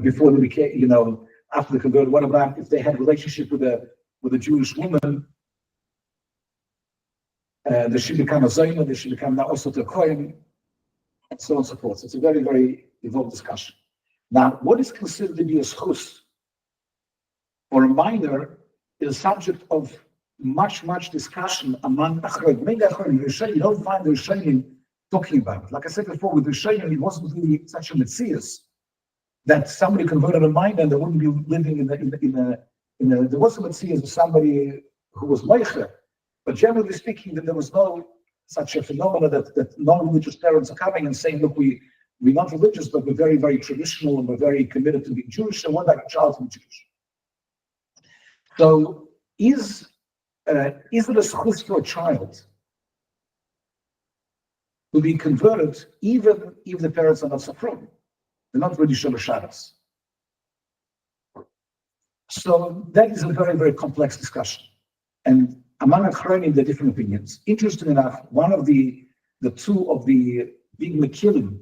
before they became, after they converted? What about if they had a relationship with a Jewish woman? They should become a zayna, they should become now also to a kohen, and so on and so forth. So it's a very, very involved discussion. Now, what is considered to be a schus for a minor is a subject of much discussion among achronim. Many achronim, you don't find the Rishonim talking about it. Like I said before, with Rishonim, it wasn't really such a metzias that somebody converted a minor and they wouldn't be living there was a metzias of somebody who was meicher. But generally speaking, that there was no such a phenomenon that non-religious parents are coming and saying, look, we're not religious, but we're very, very traditional and we're very committed to being Jewish and want our child to be Jewish. So is it a schus for a child to be converted even if the parents are not safron? They're not really Shalosh Shabbos. So that is a very, very complex discussion. And among Achronim, there are different opinions. Interesting enough, one of the two of the big Mekilim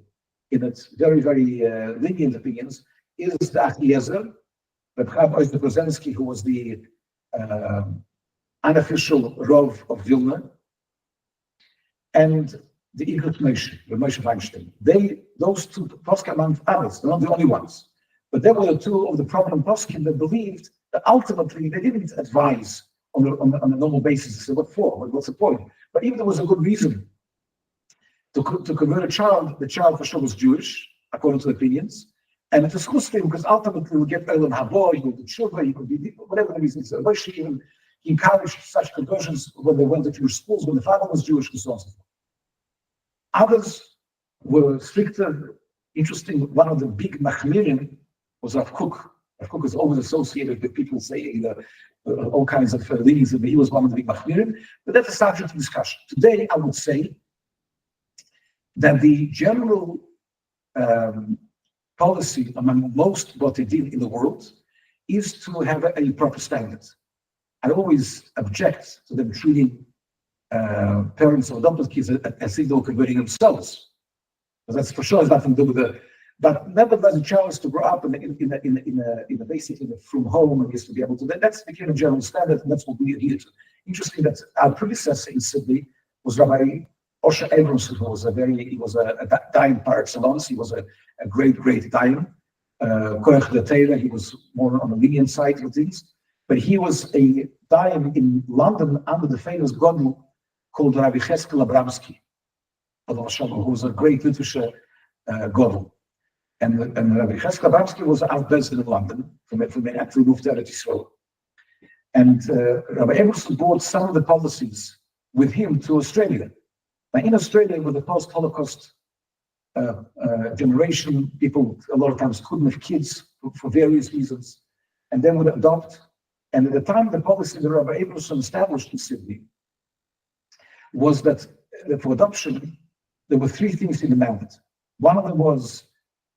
in its very, very lenient opinions is the Achiezer, Reb Chaim Oizer Brzezinski, who was the unofficial Rov of Vilna, and the Igros Moshe, the Moshe Feinstein. Those two poskim, among others, they're not the only ones, but they were the two of the prominent poskim that believed that ultimately they didn't advise on a normal basis. They said, what for? What's the point? But even there was a good reason to convert a child, the child for sure was Jewish, according to the opinions, and it's a schus for him because ultimately we get Elam Habo, he could be children, he could be whatever the reason is. Moshe even he encouraged such conversions when they went to Jewish schools, when the father was Jewish, and so on and so forth. Others were stricter. Interesting, one of the big machmirim was Rav Kook. Rav Kook is always associated with people saying all kinds of things, but he was one of the big machmirim. But that's a subject of discussion. Today, I would say that the general policy among most Botedim in the world is to have a proper standard. I always object to them treating parents of adopted kids as if they were converting themselves. Because that's for sure has nothing to do with it. But nevertheless, a child is to grow up in a basically from home and is to be able to. That's became a general standard, and that's what we adhere to. Interesting that our predecessor in Sydney was Rabbi Osher Abrams, who was a Dayan par excellence. He was a great Dayan. Koach the Taylor, he was more on the lenient side of things. But he was a Dayan in London under the famous Godel called Rabbi Cheskel Abramsky, who was a great literature Godel. And Rabbi Cheskel Abramsky was out-based in London from after he moved to Eretz Yisrael. And Rabbi Emerson brought some of the policies with him to Australia. Now, in Australia, with the post-Holocaust generation, people a lot of times couldn't have kids for various reasons, and then would adopt. And at the time, the policy that Rabbi Abraham established in Sydney was that for adoption, there were three things he demanded. One of them was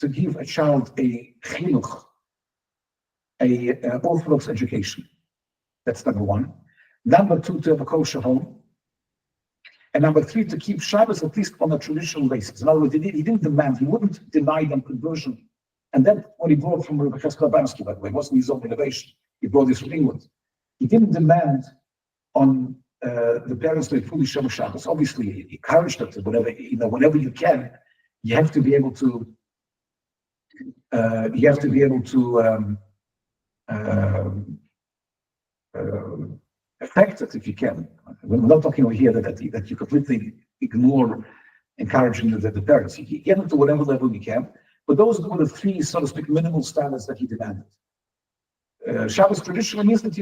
to give a child a chinuch, an Orthodox education. That's number one. Number two, to have a kosher home. And number three, to keep Shabbos at least on a traditional basis. In other words, he didn't demand, he wouldn't deny them conversion. And then what he brought from Rabbi Cheskel Abramsky, by the way, wasn't his own innovation. He brought this from England. He didn't demand on the parents to fully Shem Shabbos. Obviously, he encouraged them to whenever you can, you have to be able to affect it if you can. We're not talking over here that you completely ignore encouraging the parents. You get them to whatever level you can, but those were the three, so to speak, minimal standards that he demanded. Shabbos traditionally means that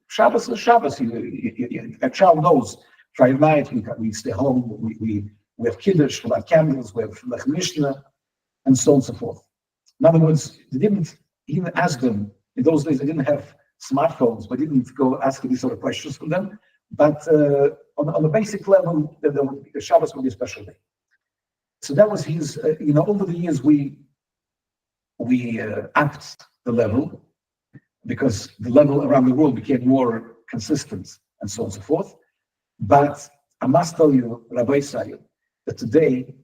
Shabbos is Shabbos. A child knows Friday night we stay home, we have kiddush, we have candles, we have Lech Mishnah, and so on and so forth. In other words, they didn't even ask them, in those days they didn't have smartphones, but didn't go asking these sort of questions from them. But on a basic level, the Shabbos would be a special day. So that was his, over the years we upped the level, because the level around the world became more consistent and so on and so forth. But I must tell you, Rabbi Sayed, that today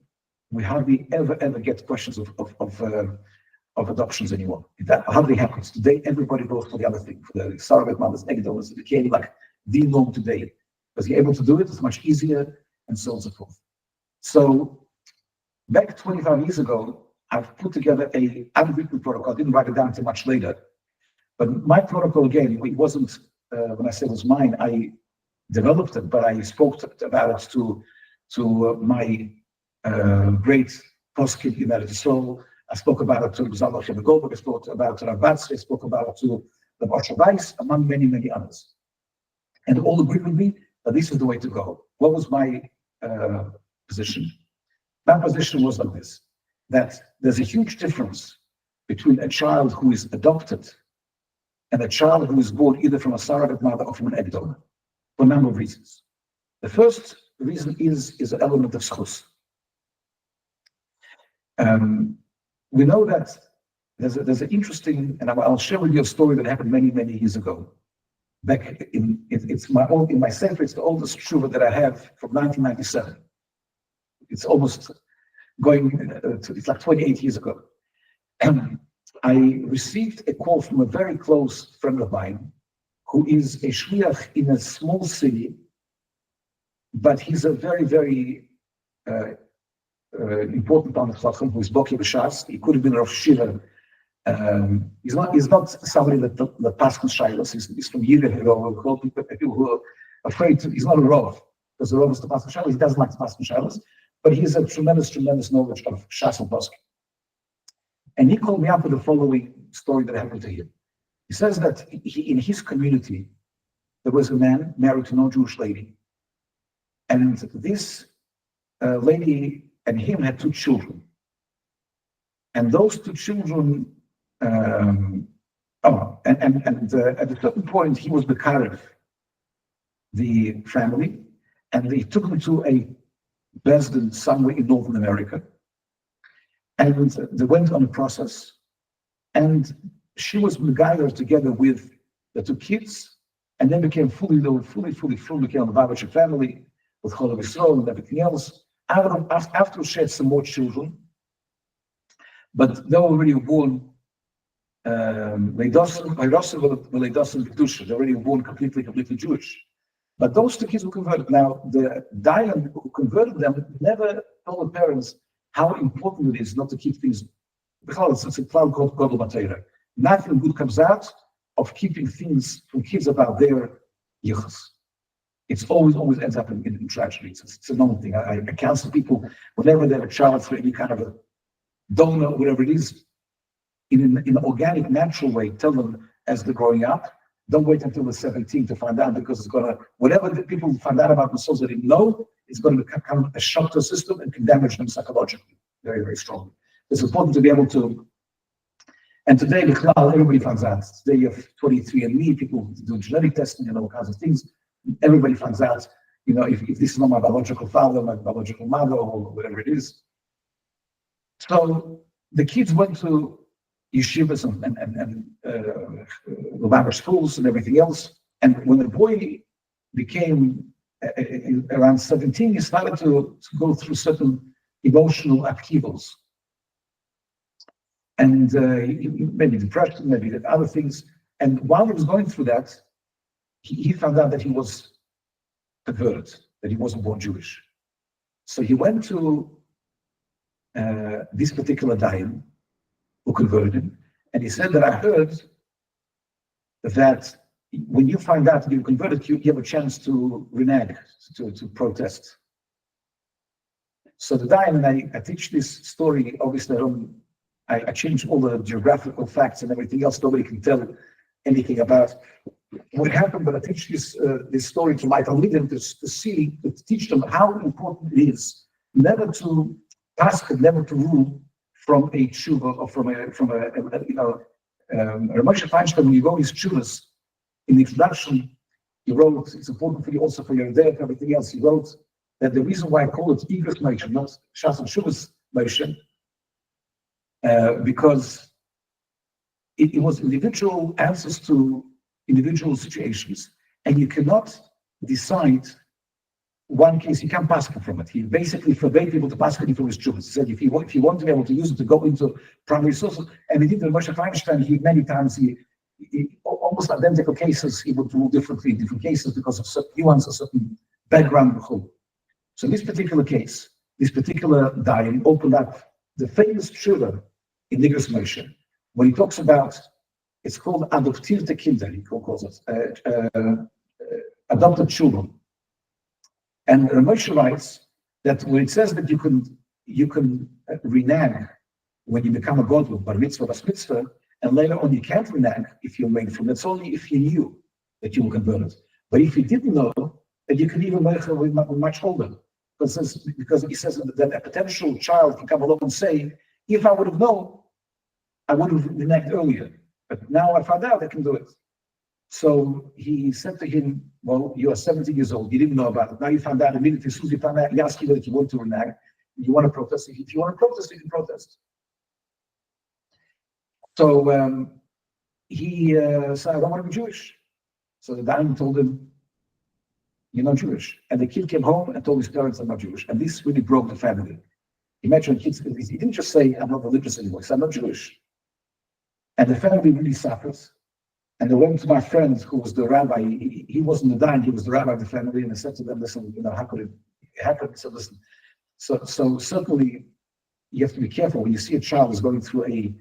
we hardly ever get questions of adoptions anymore. That hardly happens. Today everybody goes for the other thing, for the surrogate mothers, egg-donors. It became like the norm today. Because you're able to do it, it's much easier, and so on and so forth. So back 25 years ago, I've put together a unwritten protocol. I didn't write it down until much later. But my protocol, again, it wasn't, when I say it was mine, I developed it, but I spoke about it to my great poskim in Eretz Yisrael. I spoke about it to Zalach Sheva Goldberg, I spoke about it to Rabatz, I spoke about it to the Bais, among many, many others. And all agreed with me that this is the way to go. What was my position? My position was like this, that there's a huge difference between a child who is adopted and a child who is born either from a surrogate mother or from an egg donor, for a number of reasons. The first reason is an element of schus. We know that there's an interesting, and I'll share with you a story that happened many, many years ago. Back in my sefer, it's the oldest tshuva that I have from 1997. It's almost going, it's like 28 years ago. I received a call from a very close friend of mine who is a shliach in a small city, but he's a very, very important Talmid Chacham who is Boki B'Shas. He could have been Rosh Shiur. He's not somebody that passes Shilos. He's from Yehoram. People who are afraid he's not a Rav, because the Rav is to pass Shilos. He doesn't like to pass Shilos, but he has a tremendous knowledge of Shas and Poskim. And he called me up with the following story that happened to him. He says that in his community, there was a man married to no Jewish lady. And this lady and him had 2 children. And those 2 children, at a certain point, he was Bekarev, the family, and they took him to a Besdin somewhere in Northern America. And they went on a process, and she was Megayer together with the 2 kids, and then became fully became the Babacha family with Chol Yisrael and everything else. After she had some more children, but they were already born. They already born completely Jewish. But those 2 kids were converted. Now the Dayan who converted them never told the parents how important it is not to keep things. It's a cloud called Godel Matera. Nothing good comes out of keeping things from kids about their yichus. It's always ends up in tragedy. It's a normal thing. I counsel people whenever they have a child for any kind of a donor, whatever it is, in an organic, natural way, tell them as they're growing up. Don't wait until they're 17 to find out, because it's gonna, whatever the people find out about themselves that they know, it's going to become a shock to the system and can damage them psychologically very, very strongly. It's important to be able to, and today, everybody finds out. Today you have 23andMe, people do genetic testing and all kinds of things. Everybody finds out, if this is not my biological father, my biological mother, or whatever it is. So the kids went to yeshivas and Lubavitch schools and everything else. And when the boy became around 17, he started to go through certain emotional upheavals. And maybe depression, maybe other things. And while he was going through that, he found out that he was converted, that he wasn't born Jewish. So he went to this particular Dayan who converted him, and he said that I heard that when you find out that you're converted, you have a chance to renege, to protest. So the Dayan, and I teach this story, obviously I change all the geographical facts and everything else, nobody can tell anything about what happened, but I teach this story to my Talmidim to teach them how important it is never to pass, never to rule from a tshuva or from a Moshe Feinstein, when you wrote his tshuvas in the introduction, he wrote, it's important for you also for your day and everything else, he wrote that the reason why I call it Igros Moshe, not Shas and Tshuvas Moshe, because it was individual answers to individual situations, and you cannot decide one case, you can't pass from it. He basically forbade people to pass from his tshuvas. He said if you want to be able to use it to go into primary sources, and he did the Moshe Feinstein, he many times he almost identical cases, he would rule differently in different cases because of certain nuances, certain background. So in this particular case, this particular diary opened up the famous tshuva in Igros Moshe, when he talks about, it's called adoptierte Kinder, he calls it, adopted children. And Moshe writes that when it says that you can renege when you become a godly, bar mitzvah, bas mitzvah, and later on you can't renege if you're made from. That's only if you knew that you were converted. But if you didn't know, then you can even make when much older. Because he says that a potential child can come along and say, if I would have known, I would have reneged earlier. But now I found out I can do it. So he said to him, well, you are 70 years old. You didn't know about it. Now you found out immediately. As soon as you found out, he asked you that you want to renege. You want to protest. If you want to protest, you can protest. So he said, I don't want to be Jewish. So the Dayan told him, you're not Jewish. And the kid came home and told his parents, I'm not Jewish. And this really broke the family. Imagine kids, he didn't just say, I'm not religious anymore. He said, I'm not Jewish. And the family really suffers. And they went to my friend who was the rabbi. He wasn't the Dayan, he was the rabbi of the family. And I said to them, listen, how could it happen? So listen, so certainly you have to be careful when you see a child is going through a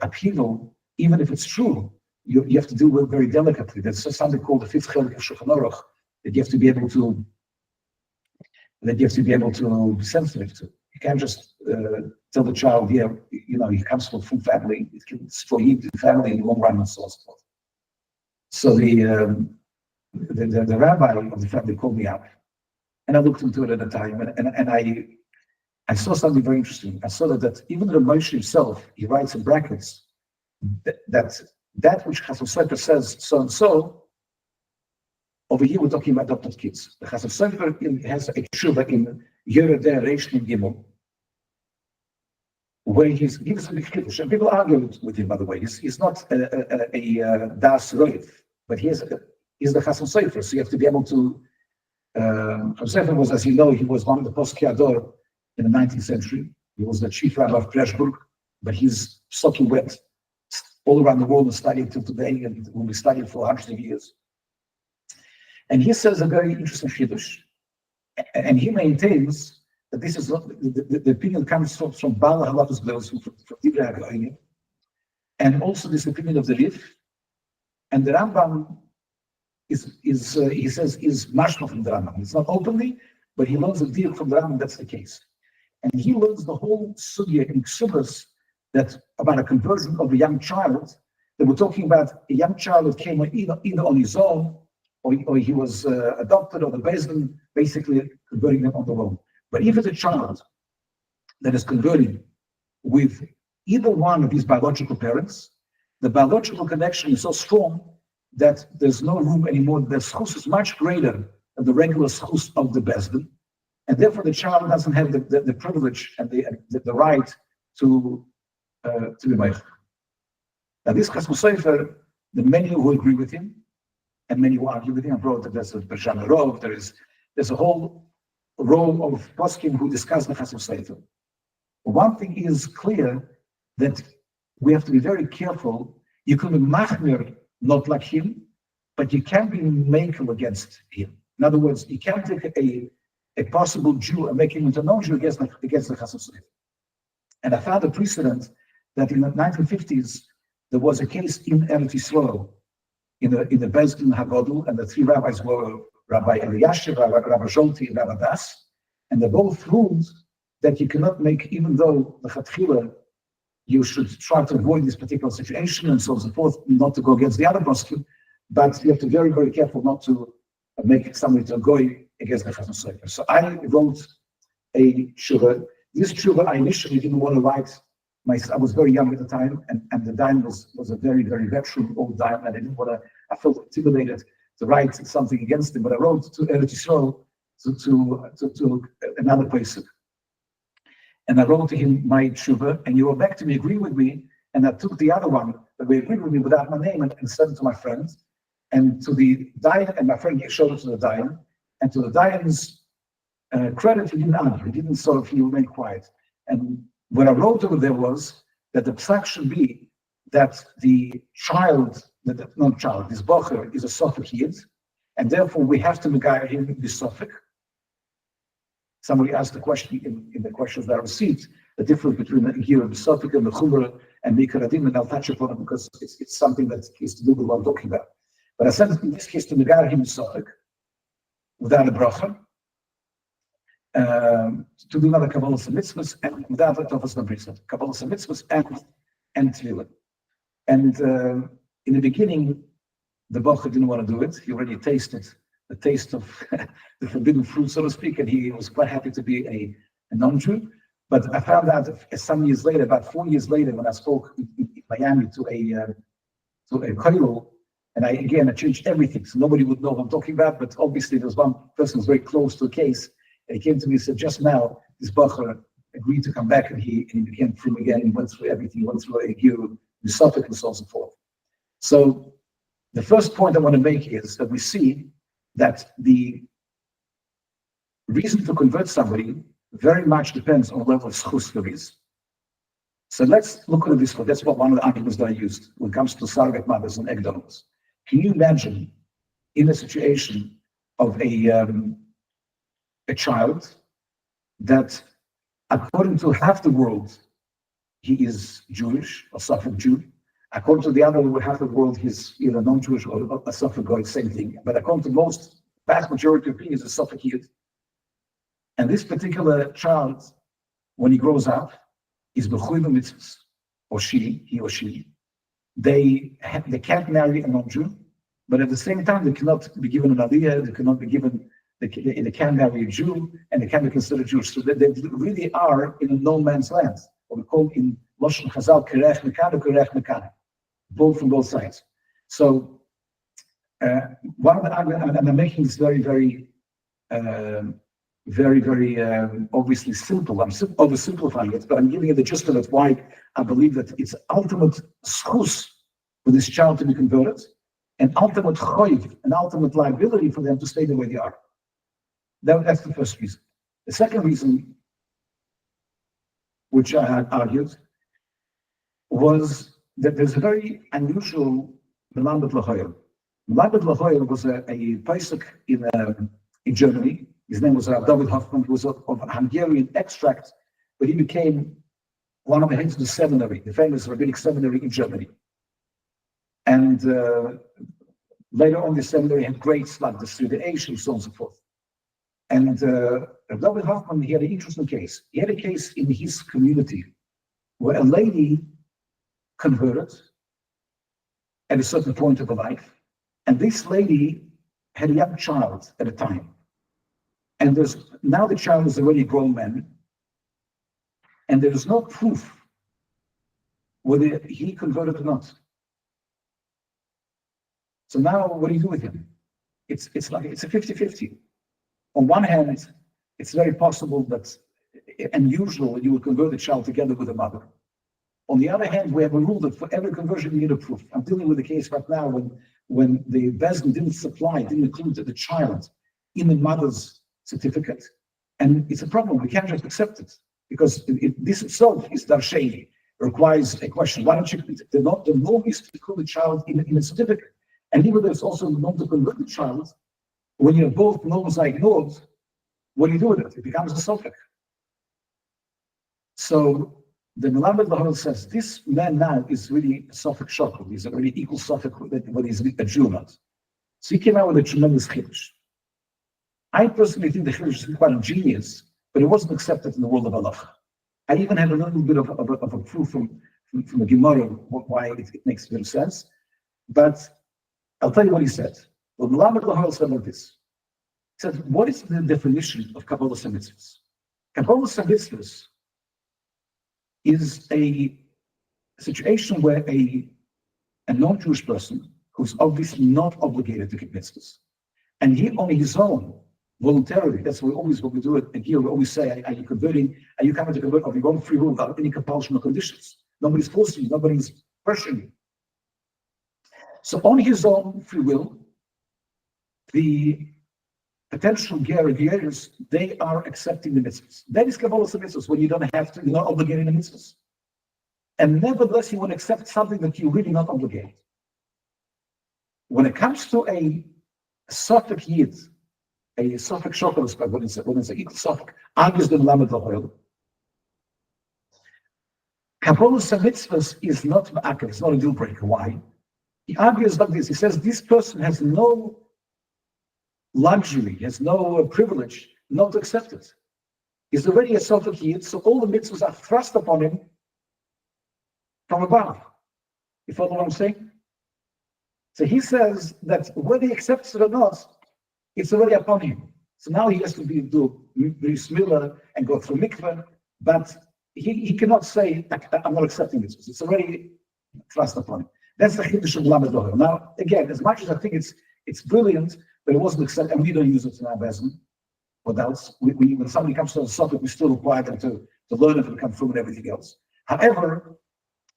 upheaval, even if it's true, you have to do it very delicately. There's something called the fifth chelik of Shulchan Aruch that you have to be able to be sensitive to. You can't just tell the child, he comes from a full family, it can destroy the family in the long run and so on and so forth. So the rabbi of the family called me up, and I looked into it at the time, and I saw something very interesting. I saw that even the Moshe himself, he writes in brackets that which Chasam Sofer says so and so. Over here we're talking about adopted kids. The Chasam Sofer has a tshuva in Yehoram Reish Nun Gimel, where he gives a big kiddush, and people argue with him. By the way, he's not a das roiv, but he's the Chasam Sofer. So you have to be able to. Chasam Sofer was, as you know, he was one of the Poskei Ador in the 19th century. He was the chief rabbi of Preshburg, but he's soaking wet all around the world and studying till today, and will be studying for hundreds of years. And he says a very interesting chiddush, and he maintains that this is not the opinion comes from Baal Halachos Gleus, from Divrei HaGoyim, and also this opinion of the Rif, and the Rambam he says is mashma from the Rambam. It's not openly, but he learns a deal from the Rambam. That's the case, and he learns the whole sugya in Ksubas that about a conversion of a young child. That we're talking about a young child that came either on his own, or he was adopted, or the Bais basically converting them on their own. But if it's a child that is converted with either one of his biological parents, the biological connection is so strong that there's no room anymore. The schus is much greater than the regular schus of the Bais, and therefore the child doesn't have the privilege and the right to be meichel. Now this Chasam Sofer, the many who agree with him, and many who argue with him, I wrote that there's a B'Shan Rov, there's a whole row of poskim who discuss the Chasam Sofer. One thing is clear, that we have to be very careful. You can be machmir not like him, but you can't be makel against him. In other words, you can't take a possible Jew and make him into a non-Jew against the Chasam Sofer. And I found a precedent that in the 1950s, there was a case in Eretz Yisrael, in the Bais Din Hagodol, and the three rabbis were Rabbi Eliashiv, Rabbi Zolti, and Rabbi Das, and they both ruled that you cannot make, even though the Chatchila, you should try to avoid this particular situation and so on and so forth, not to go against the other prosecutor, but you have to be very, very careful not to make somebody to go against the Chazon Sofer. So I wrote a Shiur. This Shiur I initially didn't want to write. I was very young at the time, and the Dayan was a very, very veteran old Dayan, and I didn't want to, I felt intimidated to write something against him, but I wrote to Eretz Yisrael to another person. And I wrote to him my tshuva, and he wrote back to me, agree with me, and I took the other one that we agreed with me without my name and sent it to my friends, and to the Dayan, and my friend showed it to the Dayan, and to the Dayan's credit, he didn't answer, he remained quiet. And what I wrote over there was that the psak should be that the child, this bocher is a sofek yid, and therefore we have to megayir him this sofek. Somebody asked the question in the questions that I received, the difference between the Yehoram, the Sofik, and the Chumrah, and Mikaradim, and I'll touch upon it because it's something that is to do with what I'm talking about. But I said in this case to Megar him the Sofik, without a bracha, to do another Kabbalah and mitzvahs, and without a Tofas Nabrisa, Kabbalah and mitzvahs, and Tefillah. And in the beginning, the Bocher didn't want to do it. He already tasted the taste of the forbidden fruit, so to speak, and he was quite happy to be a non-Jew. But I found out some years later, about 4 years later, when I spoke in Miami to a kollel, and I changed everything, so nobody would know what I'm talking about. But obviously, there was one person who was very close to the case, and he came to me and said, just now, this Bocher agreed to come back, and he became frum again. He went through everything. He went through a Yehoram, the Sofik, and so on and so forth. So the first point I want to make is that we see that the reason to convert somebody very much depends on the level of schus there is. So let's look at this. That's what one of the arguments that I used when it comes to surrogate mothers and egg donors. Can you imagine in a situation of a child that, according to half the world, he is Jewish or Suffolk Jew? According to the other half of the world, he's either non-Jewish or a Suffolk guy, same thing. But according to most, vast majority of opinions, a Suffolk Yid. And this particular child, when he grows up, is b'chuy mitzvahs, or he or she. They can't marry a non-Jew, but at the same time, they cannot be given an aliyah, they cannot be given, they can't marry a Jew, and they can't be considered Jewish. So they really are in a no man's land, what we call in Lashon Chazal, kerech mekan, kerech mekan, both from both sides. So one of the, and I'm making this very, very, obviously simple. I'm oversimplifying it, but I'm giving you the gist of it. Why I believe that it's ultimate schus for this child to be converted, and ultimate choiv, an ultimate liability for them to stay the way they are. That's the first reason. The second reason, which I had argued, was that there's a very unusual Melamed Lahoyer. Melamed Lahoyer was a Pesach in Germany. His name was David Hoffman. He was of Hungarian extract, but he became one of the heads of the seminary, the famous rabbinic seminary in Germany. And later on, the seminary had grades like the Student and so on and so forth. And David Hoffman, he had an interesting case. He had a case in his community where a lady converted at a certain point of her life, and this lady had a young child at a time. And now the child is already a grown man, and there is no proof whether he converted or not. So now what do you do with him? It's a 50-50. On one hand, it's very possible that, and usual, you will convert the child together with the mother. On the other hand, we have a rule that for every conversion you need a proof. I'm dealing with a case right now when the Bezdin didn't include the child in the mother's certificate. And it's a problem. We can't just accept it because this itself is darsheni, requires a question. Why don't you, the norm is to include the child in a certificate. And even though it's also the norm to convert the child, when you have both norms are ignored, what do you do with it? It becomes a sofek. So the Melamed Lahoyer says this man now is really a sofek shocker. He's a really equal sofek when he's a Jew or not. So he came out with a tremendous chiddush. I personally think the chiddush is quite ingenious, but it wasn't accepted in the world of halacha. I even have a little bit of a proof from the Gemara why it makes a bit of sense. But I'll tell you what he said. Well, Melamed Lahal said like this. He said, what is the definition of Kabbalah Mitzvahs? Kabbalah Mitzvahs is a situation where a non-Jewish person who's obviously not obligated to keep mitzvahs, and he on his own, voluntarily, that's what we do it, and here we always say, are you converting, are you coming to convert, are you going free will without any compulsion or conditions? Nobody's forcing you, nobody's pressuring you. So on his own free will, the potential Geirus, they are accepting the mitzvahs. That is Kabbalah mitzvahs, when you don't have to, you're not obligated to mitzvahs. And nevertheless, you want to accept something that you're really not obligated. When it comes to a Sofek Yid, a Sofek Shokolos, when it's a equal Sofek, argues the Melamed Lahal. Kabbalah mitzvahs is not ma'akev, it's not a deal breaker. Why? He argues like this. He says this person has no luxury, has no privilege not to accept it. He's already a Sofek Yid, so all the mitzvahs are thrust upon him from above. You follow what I'm saying? So he says that whether he accepts it or not, it's already upon him. So now he has to do Smila and go through mikveh, but he cannot say, I'm not accepting this. It's already thrust upon him. That's the Chiddush of Lamed Lahal. Now, again, as much as I think it's brilliant, but it wasn't accepted, and we don't use it in our Bezin. What else? When somebody comes to the subject, we still require them to learn it and come through and everything else. However,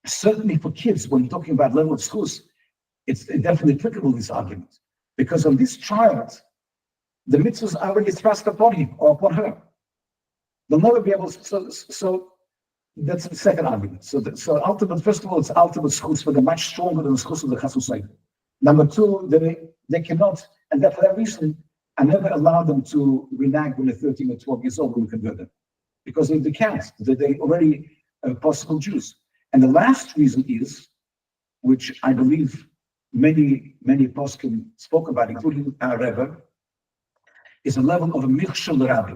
certainly for kids, when you're talking about level of schools, it's definitely applicable, this argument. Because on this child, the mitzvahs are already thrust upon him or upon her. They'll never be able to, so that's the second argument. So ultimate, first of all, it's ultimate schools, but they're much stronger than the schools of the Chasusayim. Number two, they cannot, and for that reason, I never allow them to renege when they're 13 or 12 years old when we convert them. Because they can't, they're already possible Jews. And the last reason is, which I believe many poskim spoke about, including our Rebbe, is a level of a Michshel Rabbi,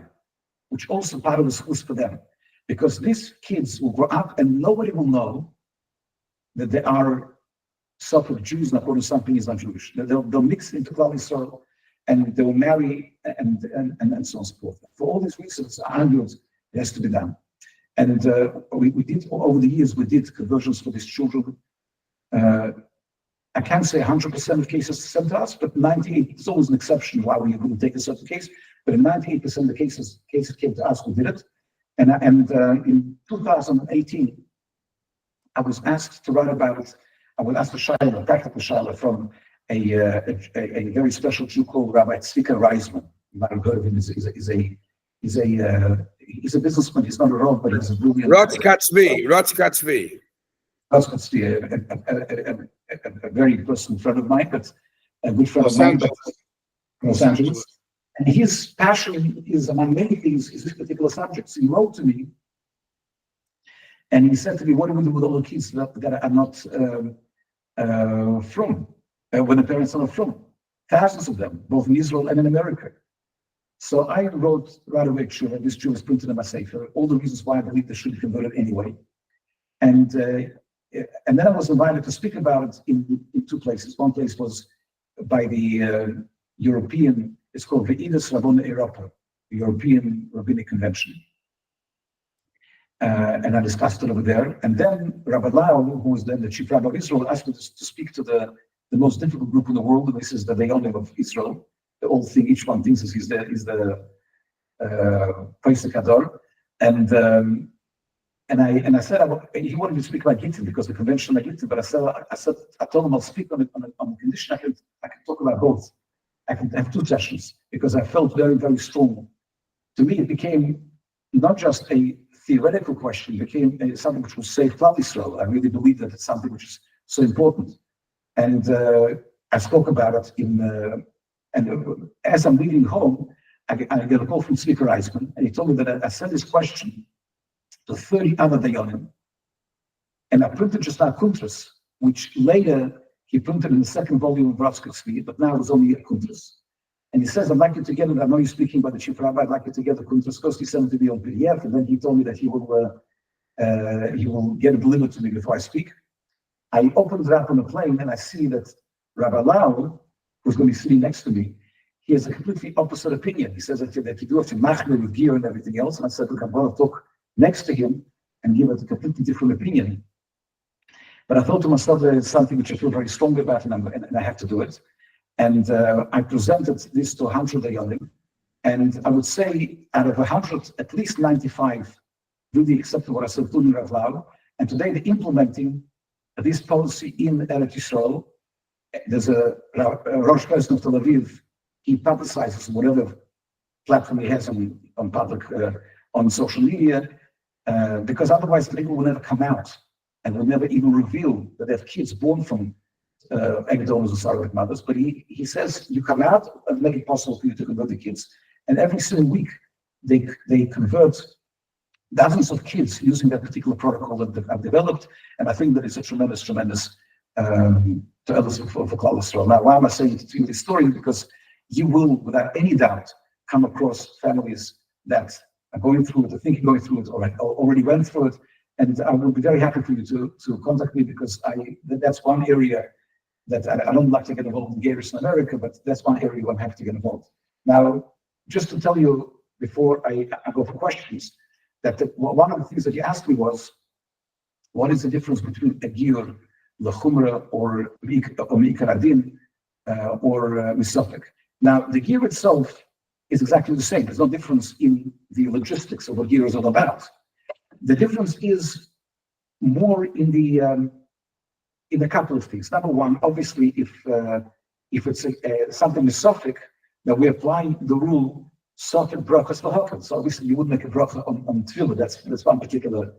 which also part of the schools for them. Because these kids will grow up and nobody will know that they are Suffolk Jews, not according to something is not Jewish. They'll mix into Klal Yisrael and they'll marry and so on and so forth. For all these reasons, argued it has to be done. And we did, over the years, we did conversions for these children. I can't say 100% of cases sent to us, but 98, it's always an exception why we wouldn't take a certain case, but in 98% of the cases came to us, we did it. And in 2018, I was asked to write about, I was asked a shayla, a practical shayla from a very special Jew called Rabbi Tzvika Reisman. You might have heard of him. He's a businessman. He's not a Rav, but he's a brilliant. Rotzkatzvi. A very personal friend of mine, but a good friend of mine, from Los Angeles. And his passion is, among many things, is this particular subject. So he wrote to me, and he said to me, "What do we do with all the kids that are not from, when the parents are not from? Thousands of them, both in Israel and in America." So I wrote right away, sure, this Jew was printed in my sefer, all the reasons why I believe they should be converted anyway. And then I was invited to speak about it in two places. One place was by the European, it's called Ve'idus Rabboni Europa, the European Rabbinic Convention. And I discussed it over there. And then Rabbi Lau, who was then the chief rabbi of Israel, asked me to speak to the most difficult group in the world, and this is the Yehoram of Israel. The whole thing, each one thinks is the Pesach Hador. And I said, he wanted me to speak about Gittin because the convention about Gittin, but I told him I'll speak on the condition I can talk about both. I can have two sessions because I felt very, very strong. To me, it became not just a theoretical question, it became something which will save Klal Yisrael. I really believe that it's something which is so important. And I spoke about it and as I'm leaving home, I get a call from Smicha Reisman, and he told me that I sent this question to 30 other Dayanim. And I printed just our Kuntras, which later he printed in the second volume of Rotzkatzvi, but now it's only a Kuntras. And he says, I'd like you to get it. I know you're speaking about the chief rabbi, I'd like you to get the Kuntras, because he sent it to me on PDF, and then he told me that he will he will get it delivered to me before I speak. I opened it up on the plane and I see that Rabbi Lau, who's going to be sitting next to me, he has a completely opposite opinion. He says that you do have to machmir with gear and everything else. And I said, look, I'm going to talk next to him and give it a completely different opinion. But I thought to myself that it's something which I feel very strongly about, and I have to do it. And I presented this to 100 Dayanim. And I would say out of 100, at least 95 really accepted what I said to Rav Lau. And today they're implementing this policy in Eretz Yisrael. There's a Rosh President of Tel Aviv. He publicizes whatever platform he has on public, on social media, because otherwise people will never come out and will never even reveal that they have kids born from egg donors or surrogate mothers. But he says you come out and make it possible for you to convert the kids. And every single week they convert dozens of kids using that particular protocol that I've developed. And I think that it's a tremendous to others for Klal Yisrael. Now, why am I saying to you this story? Because you will, without any doubt, come across families that are going through it, or thinking going through it, or already went through it. And I will be very happy for you to contact me, because that's one area that I don't like to get involved in Geirus in America, but that's one area where I'm happy to get involved. Now, just to tell you before I go for questions, that one of the things that you asked me was, what is the difference between a Giur, L'chumra, or Mikar Adin, or Misafek? Now, the Giur itself is exactly the same. There's no difference in the logistics of what Giur is all about. The difference is more in the couple of things. Number one, obviously, if it's something is Suffolk, that we're applying the rule Suffolk brachas v'hakol. So obviously, you would make a bracha on tefillah. That's one particular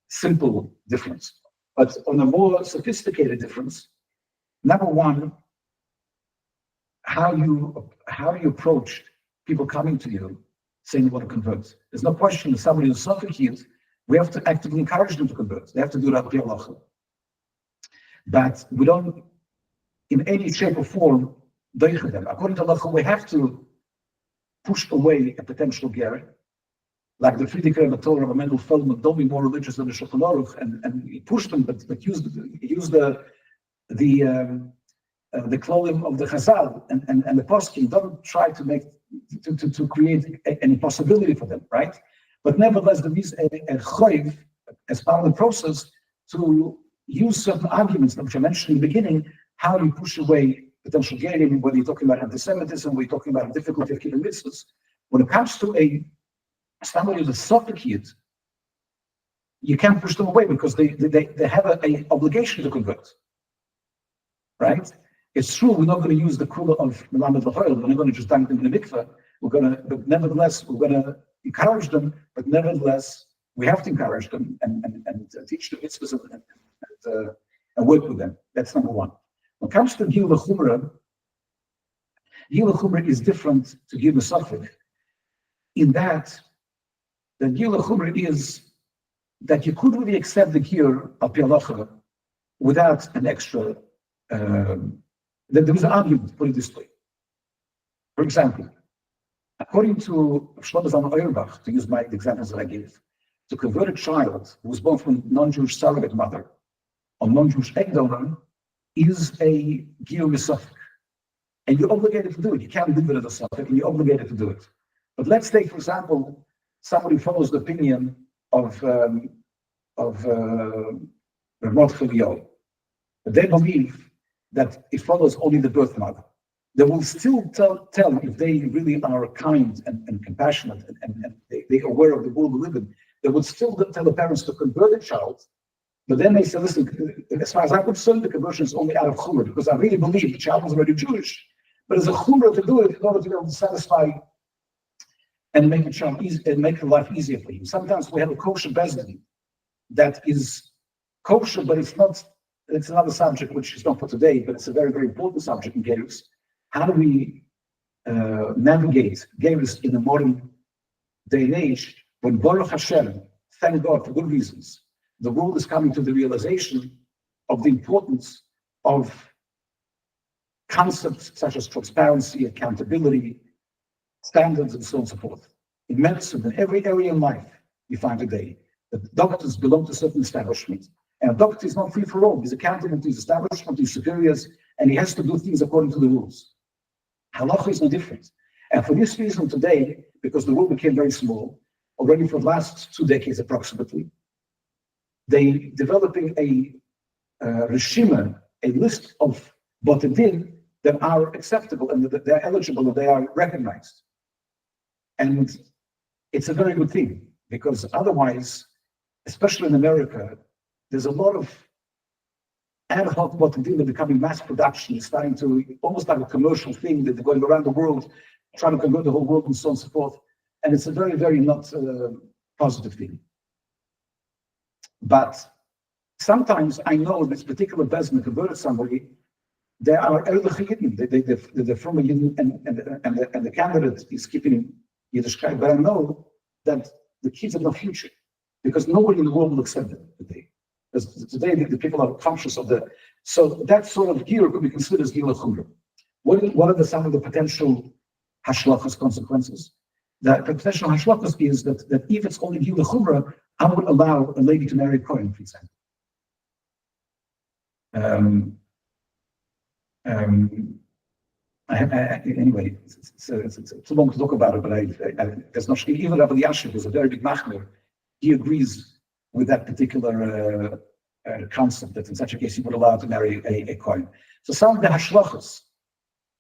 simple difference. But on a more sophisticated difference, number one, how you approach people coming to you saying they want to convert. There's no question that somebody who's Suffolk, we have to actively encourage them to convert. They have to do that with Halacha. But we don't, in any shape or form, deichen them. According to Halacha, we have to push away a potential ger, like the Friedrich Rebbe told Rabbi Mendel Feldman, don't be more religious than the Shulchan Aruch, and he pushed them, but use the clothing of the Chazal and the poskim. Don't try to make to create an impossibility for them, right? But nevertheless, there is a choiv as part of the process to use certain arguments, which I mentioned in the beginning, how you push away potential gerim, whether you're talking about anti-Semitism, whether you're talking about the difficulty of keeping mitzvahs. When it comes to somebody who's a Suffolk Yid, you can't push them away because they have an obligation to convert, right? It's true, we're not going to use the kula of Melamed L'Choil, we're not going to just dunk them in the mikveh, but nevertheless, we're going to encourage them, but nevertheless, we have to encourage them and teach them mitzvahs and work with them. That's number one. When it comes to Gil L'Chumra is different to Gil L'Safek, in that the Gil L'Chumra is that you could really accept the Gil al Pi Halacha without an extra. There was an argument, put it this way. For example, according to Shlomo Zalman Auerbach, to use the examples that I gave, to convert a child who was born from a non-Jewish surrogate mother or non-Jewish egg donor is a Giyur Misafek. And you're obligated to do it. You can't live it as a Safek, and you're obligated to do it. But let's take, for example, somebody follows the opinion of Ramot Chilio. They believe that it follows only the birth mother. They will still tell if they really are kind and compassionate and they're aware of the world we live in, they would still tell the parents to convert the child. But then they say, listen, as far as I'm concerned, the conversion is only out of chumrah, because I really believe the child was already Jewish. But as a chumrah to do it in order to be able to satisfy and make the child easy and make the life easier for you. Sometimes we have a kosher bezdin that is kosher, but it's not. It's another subject which is not for today, but it's a very, very important subject in Geirus. How do we navigate Geirus in the modern day and age when Baruch Hashem, thank God for good reasons, the world is coming to the realization of the importance of concepts such as transparency, accountability, standards, and so on and so forth. In medicine, in every area in life, you find today, that doctors belong to certain establishments. And a doctor is not free for all. He's accountable to his establishment, to his superiors, and he has to do things according to the rules. Halacha is no different. And for this reason today, because the world became very small, already for the last 2 decades approximately, they developing a reshima, a list of botedin that are acceptable and that they're eligible and they are recognized. And it's a very good thing, because otherwise, especially in America, there's a lot of ad hoc botedin that are becoming mass production, starting to almost like a commercial thing that they're going around the world, trying to convert the whole world and so on and so forth. And it's a very, very not positive thing. But sometimes I know this particular business converted somebody, they are ehrliche Yidden, they're from a Yidden, and the candidate is keeping Yiddishkeit. But I know that the kids have no future, because nobody in the world will accept them today. Because today the people are conscious of the, so that sort of gear could be considered as Gila Chumra. What are some of the potential hashlokas consequences? The potential hashlokas is that if it's only Gila Chumra, I would allow a lady to marry a Kohen, for example. Anyway, it's too long to talk about it, but there's not even Rabbi Yashiv, who's a very big machmer, he agrees with that particular concept that in such a case you would allow to marry a Kohen. So some of the hashlochas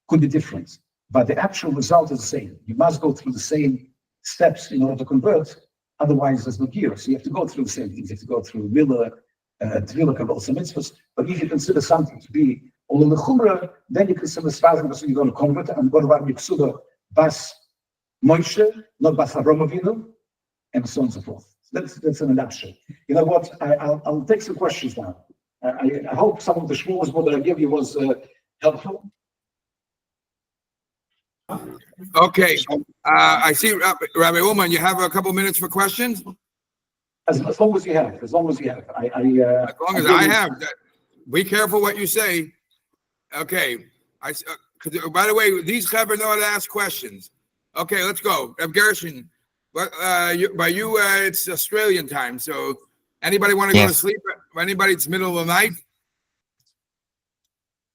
could be different, but the actual result is the same. You must go through the same steps in order to convert, otherwise there's no gear. So you have to go through the same things. You have to go through Mila, Tvila, Kabbalah, mitzvahs. But if you consider something to be all in the Chumrah, then you consider Svazim, so you're going to convert and go to Rabbi Yipsuda, Bas Moshe, not Bas Avraham Avinu, and so on and so forth. That's in a nutshell. You know what? I'll take some questions now. I hope some of the shmooze that I gave you was helpful. Okay. I see, Rabbi Ulman, you have a couple minutes for questions? As long as you have. As long as you have. As long as I have. Be careful what you say. Okay. By the way, these clever know how to ask questions. Okay, let's go. Gershon, by you, it's Australian time. So anybody want to go to sleep? Anybody, it's middle of the night?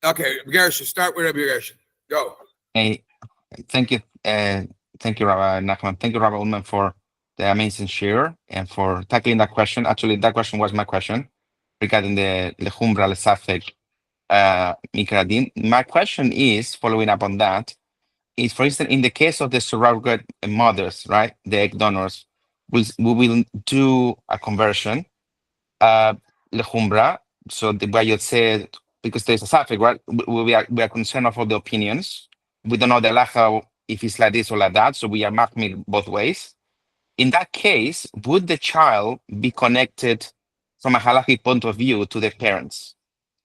Okay, Gershon, start with Rabbi Gershon. Go. Hey, thank you. Thank you, Rabbi Nachman. Thank you, Rabbi Ulman, for the amazing share and for tackling that question. Actually, that question was my question regarding the Lechumbra Lesafek Mikradin. My question is, following up on that, is, for instance, in the case of the surrogate mothers, right, the egg donors, we will do a conversion, Lechumbra, so the way you said, because there's a Safek, right, we are concerned of all the opinions. We don't know the halacha if it's like this or like that, so we are marking both ways. In that case, would the child be connected from a halachic point of view to the parents?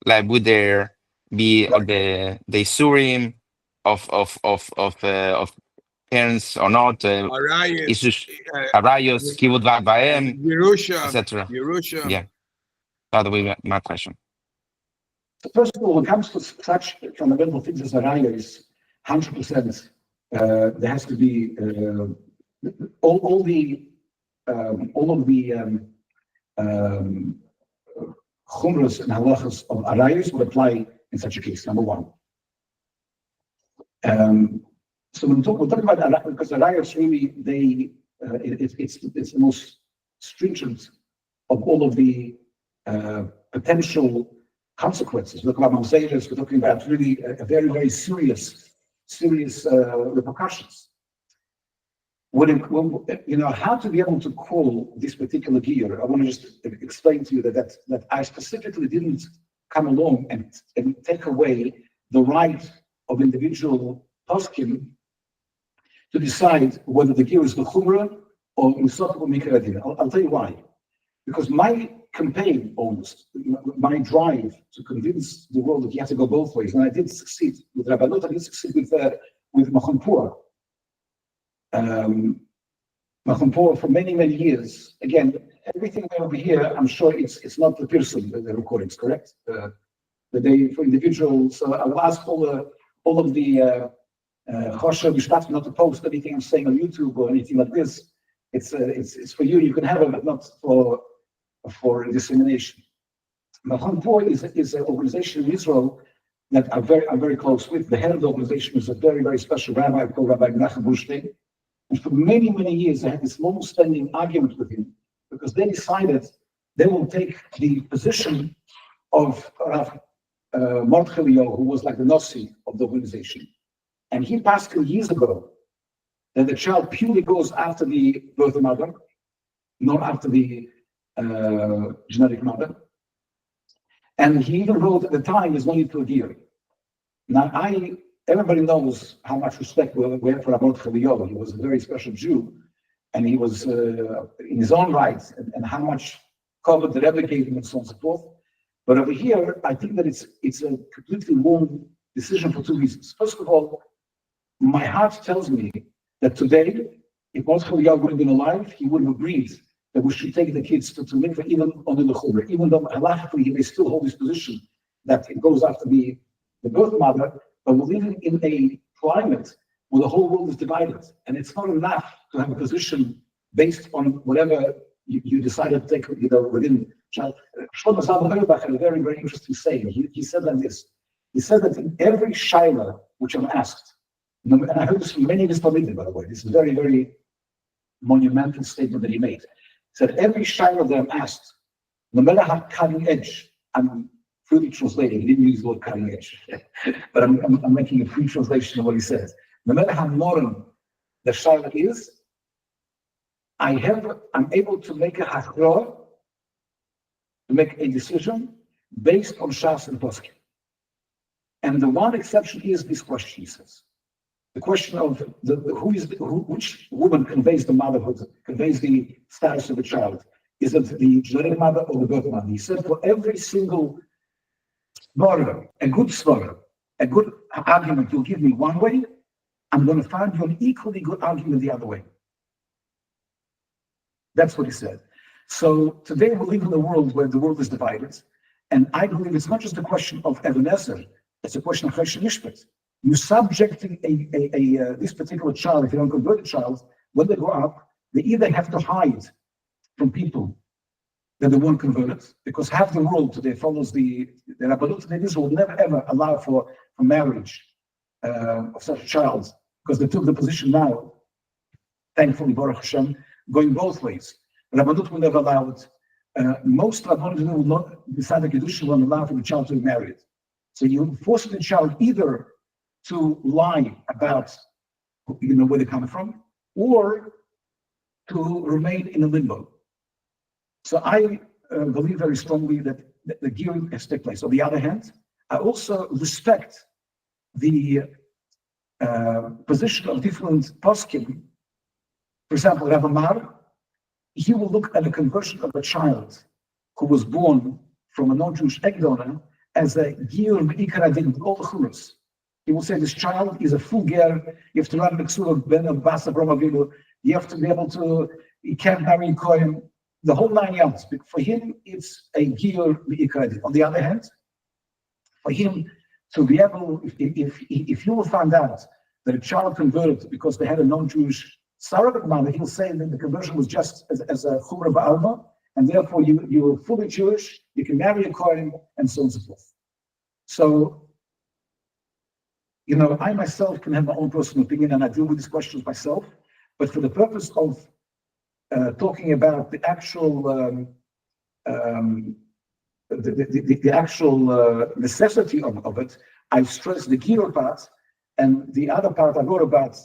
Like, would there be the Isurim of parents or not? Arayos, Kivud Vahem, etc. Yeah, that would be my question. So first of all, when it comes to such fundamental things as Arayos, 100%, there has to be all of the chumras and halachas of arayos would apply in such a case. Number one. So we're talking about arayos, because arayos really it's the most stringent of all of the potential consequences. We're talking about mamzeres. We're talking about really a very, very serious repercussions. How to be able to call this particular gear, I want to just explain to you that I specifically didn't come along and take away the right of individual poskim to decide whether the gear is l'chumra or misotah or mikradin. I'll tell you why. Because my campaign, almost, my drive to convince the world that you have to go both ways, and I did succeed with Rabbanut, I did succeed with Machon Pura. Machon Pura for many, many years. Again, everything over here, I'm sure it's not the person, the recordings, correct? The day for individuals. So I will ask all of the Choshev Mishpat not to post anything I'm saying on YouTube or anything like this. It's for you. You can have it, but not for dissemination. Machon Po is an organization in Israel that I'm very close with. The head of the organization is a very special rabbi called Rabbi Menachem Bushstein. And for many years, I had this long-standing argument with him because they decided they will take the position of Rav Mordechai Eliyahu, who was like the Nasi of the organization. And he passed years ago that the child purely goes after the birth mother, not after the genetic mother. And he even wrote at the time, there's no need to adhere. Now, everybody knows how much respect we have for Rav Mordechai Eliyahu. He was a very special Jew, and he was in his own right, and how much covered the Rebbe gave him and so on and so forth. But over here, I think that it's a completely wrong decision for two reasons. First of all, my heart tells me that today, if Mordechai Eliyahu would have been alive, he would have agreed that we should take the kids to mikveh even on the Chumrah, even though halachically he may still hold his position that it goes after the birth mother, but we're living in a climate where the whole world is divided, and it's not enough to have a position based on whatever you decided to take, within child. Shlomo Zalman Auerbach had a very interesting saying. He said like this. He said that in every shaila which I'm asked, and I heard this from many of his Talmidim, by the way. This is a very monumental statement that he made. He said, every shaila that I'm asked, no matter how cutting edge, I'm freely translating, he didn't use the word cutting edge, but I'm making a free translation of what he says. No matter how modern the shaila is, I'm able to make a hachra, to make a decision based on Shas and Poskim. And the one exception is this question, he says. The question of which woman conveys the motherhood, conveys the status of the child. Is it the genetic mother or the birth mother? He said for every single svara, a good argument you'll give me one way, I'm going to find you an equally good argument the other way. That's what he said. So today we live in a world where the world is divided, and I believe it's not just a question of Ebenezer, it's a question of Chesed Mishpat. You're subjecting this particular child, if you don't convert a child, when they grow up, they either have to hide from people that they won't convert it, because half the world today follows the Rabbanut in Israel will never ever allow for marriage of such a child, because they took the position now, thankfully, Baruch Hashem, going both ways. Rabbanut will never allow it. Most Rabbanut will not decide the Kedusha will allow for the child to be married. So you force the child either to lie about where they're coming from, or to remain in a limbo. So I believe very strongly that the gearing has taken place. On the other hand, I also respect the position of different poskim. For example, Rav Amar, he will look at the conversion of a child who was born from a non-Jewish egg donor as a gear me'ikar adin with all the churus. He will say this child is a full ger. You have to run the ksur of ben of bas Avraham Avinu. You have to be able to. He can't marry kohen. The whole 9 yards. For him, it's a gear me'ikar adin. On the other hand, for him to be able, if you will find out that a child converted because they had a non-Jewish surrogate mother, he'll say that the conversion was just as a chumrah ba'alma, and therefore you are fully Jewish, you can marry a kohen, and so on and so forth. So, I myself can have my own personal opinion, and I deal with these questions myself, but for the purpose of talking about the actual the actual necessity of it, I stress the Geirus part, and the other part I wrote about,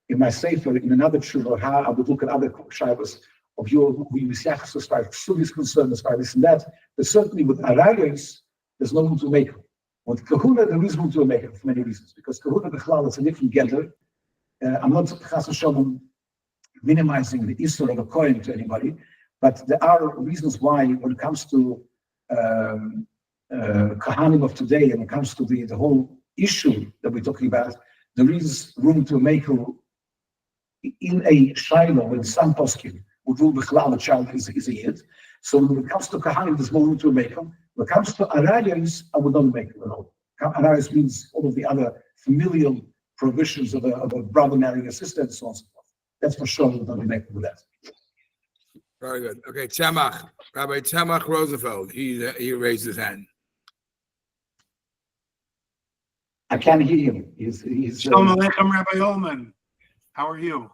in my sefer, in another tshuva, how I would look at other shaylos of who you misyachas as far as ksub is concerned, as far as this and that. But certainly with arayos, there's no room to make it. With kahuna, there is room to make it for many reasons, because kahuna b'chlal is a different gather. I'm not chas v'shalom minimizing the issur of a kohen to anybody, but there are reasons why, when it comes to kahanim of today, and when it comes to the whole issue that we're talking about, there is room to make in a shiloh when some poskim would rule b'chlal, a child is a yid. So when it comes to kahanim, there's more room to make them. When it comes to arayos, I would not make them at all. Arayos means all of the other familial provisions of a brother marrying a sister and so on and so forth. That's for sure. We'll be making with that. Very good. Okay, Tzemach, Rabbi Tzemach Roosevelt. He raised his hand. I can't hear him. He's Shalom Aleichem, Rabbi Ulman. How are you?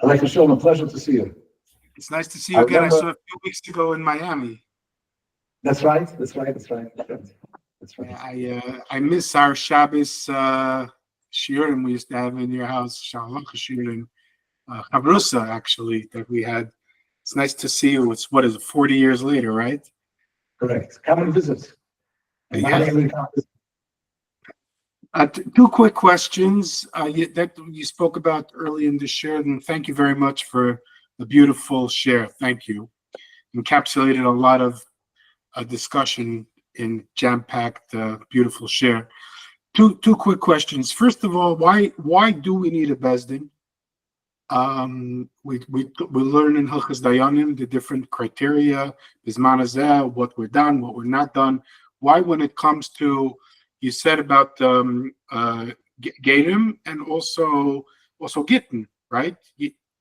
Aleichem Shalom, a pleasure to see you. It's nice to see you again. I saw a few weeks ago in Miami. That's right. I miss our Shabbos Shiurim we used to have in your house, Halacha Shiurim, Chavrusa, actually, that we had. It's nice to see you. It's, 40 years later, right? Correct. Come and visit. Yeah. Two quick questions that you spoke about early in the share, and thank you very much for the beautiful share. Thank you. Encapsulated a lot of discussion in jam-packed, beautiful share. Two quick questions. First of all, why do we need a bezdin? We learn in Hilchos Dayanim the different criteria, Bizman Hazeh, what we're done, what we're not done. Why, when it comes to, you said about Geirus and also Gittin, right?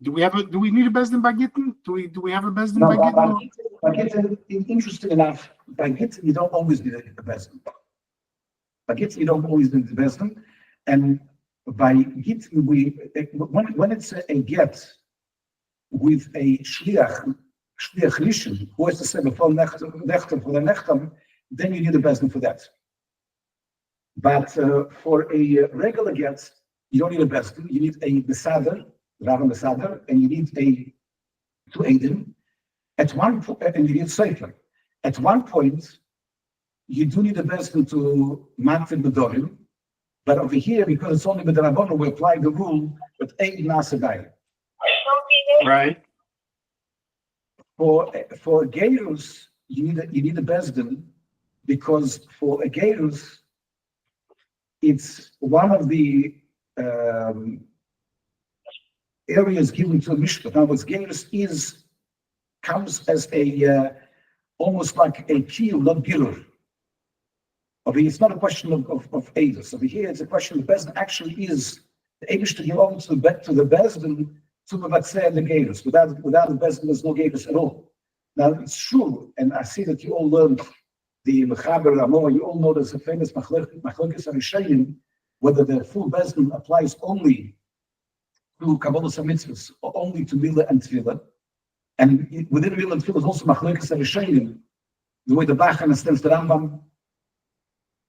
Do we need a bezdin by Gittin? Do we have a bezdin by Gittin? By Gittin, interesting enough, by Gittin you don't always need a bezdin. By Gittin you don't always need a bezdin, and by Gittin when it's a get with a shliach rishon who has to say before nechtam for the nechtam, then you need a bezdin for that. But for a regular get, you don't need a bezdin. You need a besader, Rav Besader, and you need two eidim. At one point, and you need sefer. At one point, you do need a bezdin to matir bedorim, but over here, because it's only b'derabbanan, we apply the rule that eid nasadai. Right. For Geirus, you need a bezdin, because for a Geirus, it's one of the areas given to a mishpat. In other words, Geirus comes as a almost like a keel, not gilur. Over here, it's not a question of Eidus. Over here, it's a question of Bezdin actually is the Eidish to give on to the Bezdin to Mevatzeh the Geirus. Without the Bezdin, there's no Geirus at all. Now, it's true, and I see that you all learned the Mechaber Ramah, you all know there's a famous Machlokes Harishayim, whether the full Bezdin applies only to Kabbalah Mitzvahs or only to Milah and Tefillah. And within Milah and Tefillah is also Machlokes Harishayim, the way the Bach understands the Rambam,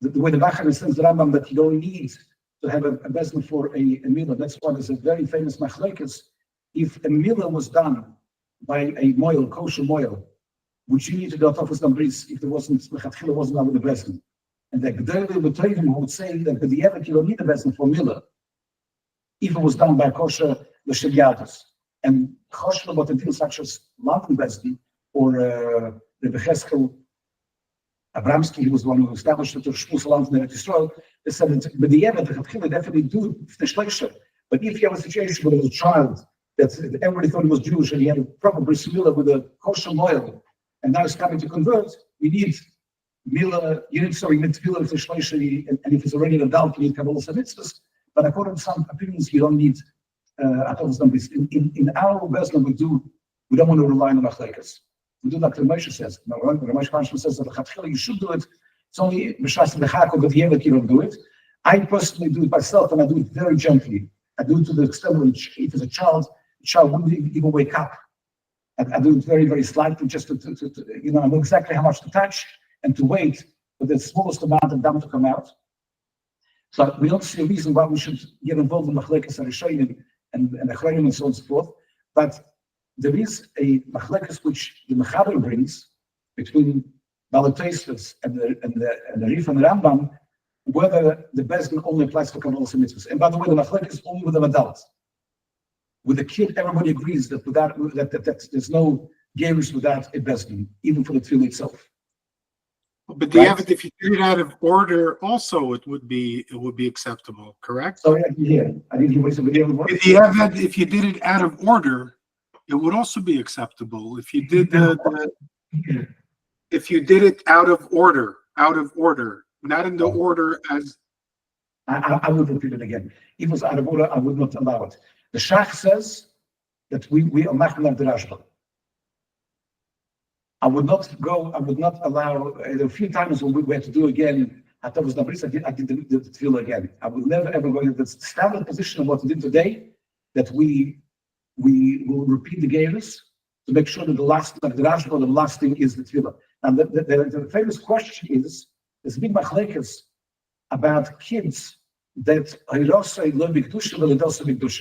that you don't need to have a bezdin for a milah. That's why there's a very famous machlokes. If a milah was done by a moil, kosher moil, would you need to go to office bris if there wasn't done with the bezdin? And the G'dayli would say that the Yevet, you don't need a bezdin for milah if it was done by kosher l'sheliyatus. And kosher what it is such as London bezdin or the Becheskel Abramsky, he was the one who established it, or Shmuel Land in Israel. They said that but the Yemen definitely do the shleisha. But if you have a situation where there was a child that everybody thought he was Jewish and he had a proper bris milah with a kosher oil, and now he's coming to convert, you need milah, you need mitzvah with the shleisha, and if he's already an adult, you need kabbalah mitzvahs. But according to some opinions, you don't need in our Bezdin we don't want to rely on the machlekes. We do like the Moshe says. Now, when the Moshe says that you should do it, it's only Mishas the Chakol, but the you don't do it. I personally do it myself, and I do it very gently. I do it to the extent where if it's a child, the child wouldn't even wake up. I do it very, very slightly, just to I know exactly how much to touch and to wait for the smallest amount of dam to come out. So we don't see a reason why we should get involved in Machlekes Harishayim and Achronim and so on and so forth. But there is a machlekes which the Mechaber brings between Balatesvus and the Rif and the Rambam, whether the bezdin only applies for Kabbalah mitzvahs. And by the way, the machlekes is only with an adult. With a kid, everybody agrees that that there's no Geirus without a bezdin, even for the tefillah itself. But the Yevet, if you did it out of order, also it would be acceptable, correct? Sorry, I didn't hear what he said. If you did it out of order, it would also be acceptable. If you did if you did it out of order, not in the order as. I would repeat it again. If it was out of order, I would not allow it. The Shach says that we are machmir the Rashba. I would not allow, a few times when we had to do again, I did the tefillah again. I would never ever go into the standard position of what we did today, that we will repeat the Geirus to make sure that the last thing is the tefillah. And the famous question is, there's a big machlekes about kids that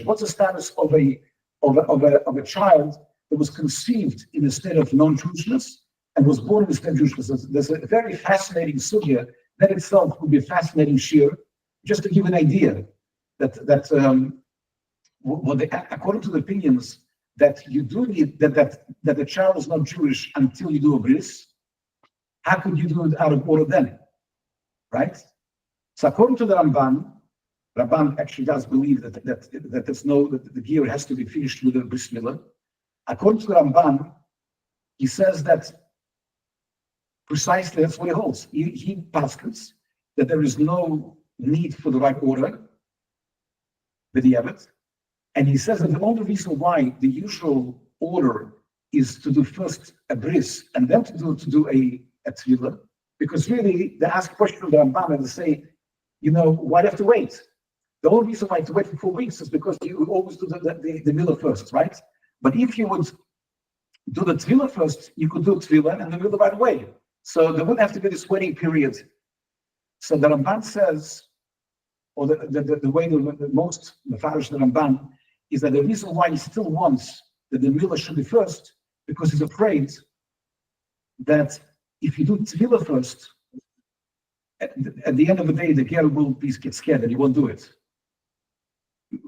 what's the status of a child that was conceived in a state of non-Jewishness and was born in a state of Jewishness? There's a very fascinating sugya that itself would be a fascinating shiur, just to give an idea that according to the opinions that you do need that the child is not Jewish until you do a bris. How could you do it out of order then? Right? So according to the Ramban actually does believe that the gear has to be finished with a bris milah. According to the Ramban, he says that precisely that's what he holds. He paskins that there is no need for the right order, and he says that the only reason why the usual order is to do first a bris and then to do a tefillah, because really they ask questions of the Ramban and they say, why do you have to wait? The only reason why you have to wait for 4 weeks is because you always do the milah first, right? But if you would do the tefillah first, you could do tefillah and the milah right away. So there wouldn't have to be this waiting period. So the Ramban says, or the way the most mefarish the Ramban is that the reason why he still wants that the milah should be first, because he's afraid that if you do tefillah first, at the end of the day, the ger will get scared and he won't do it.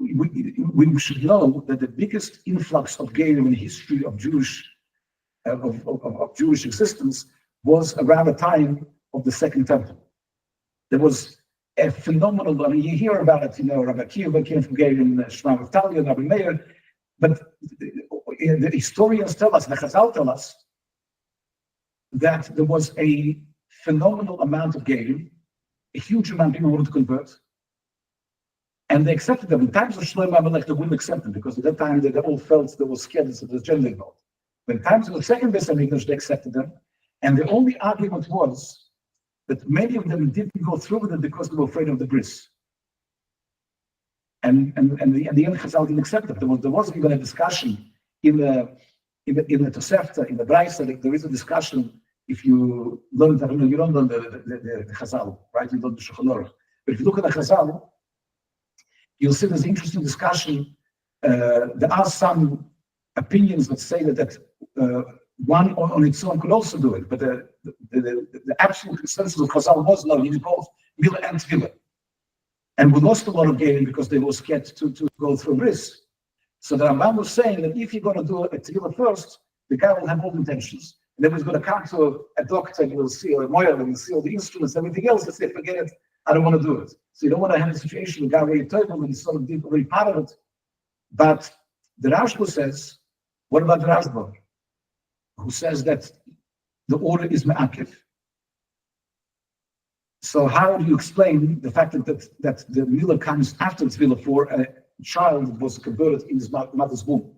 We should know that the biggest influx of gerim in the history of Jewish existence was around the time of the Second Temple. There was a phenomenal, you hear about it, Rabbi Akiva came from gerim, Shema of Talia, Rabbi Meir, but the historians tell us, the Chazal tell us, that there was a phenomenal amount of gerim, a huge amount of people wanted to convert, and they accepted them. In times of Shlomo HaMelech, they wouldn't accept them because at that time they all felt they were scared of the gender involved. When times of the second Bais HaMikdash, they accepted them, and the only argument was that many of them didn't go through with it because they were afraid of the bris. And the Chazal didn't accept it. There wasn't even a discussion in the Tosefta, in the Bais. There is a discussion. If you learn that, you don't learn the Chazal, right? You learn the Shulchan Aruch. But if you look at the Chazal, you'll see there's an interesting discussion. There are some opinions that say that one on its own could also do it, but the absolute consensus of Chazal was no, you need both milah and tefillah. And we lost a lot of gerim because they were scared to go through bris. So the Rambam was saying that if you're going to do a tefillah first, the guy will have all intentions. And then he's going to come to a doctor and he'll see, or a moyer, and he'll see all the instruments, everything else, and say, forget it, I don't want to do it. So you don't want to have a situation where the guy really terrible and he's sort of already part of it. But the Rashba says, what about the Rashba, who says that the order is me'akev? So how do you explain the fact that the milah comes after the tefillah for a child that was converted in his mother's womb?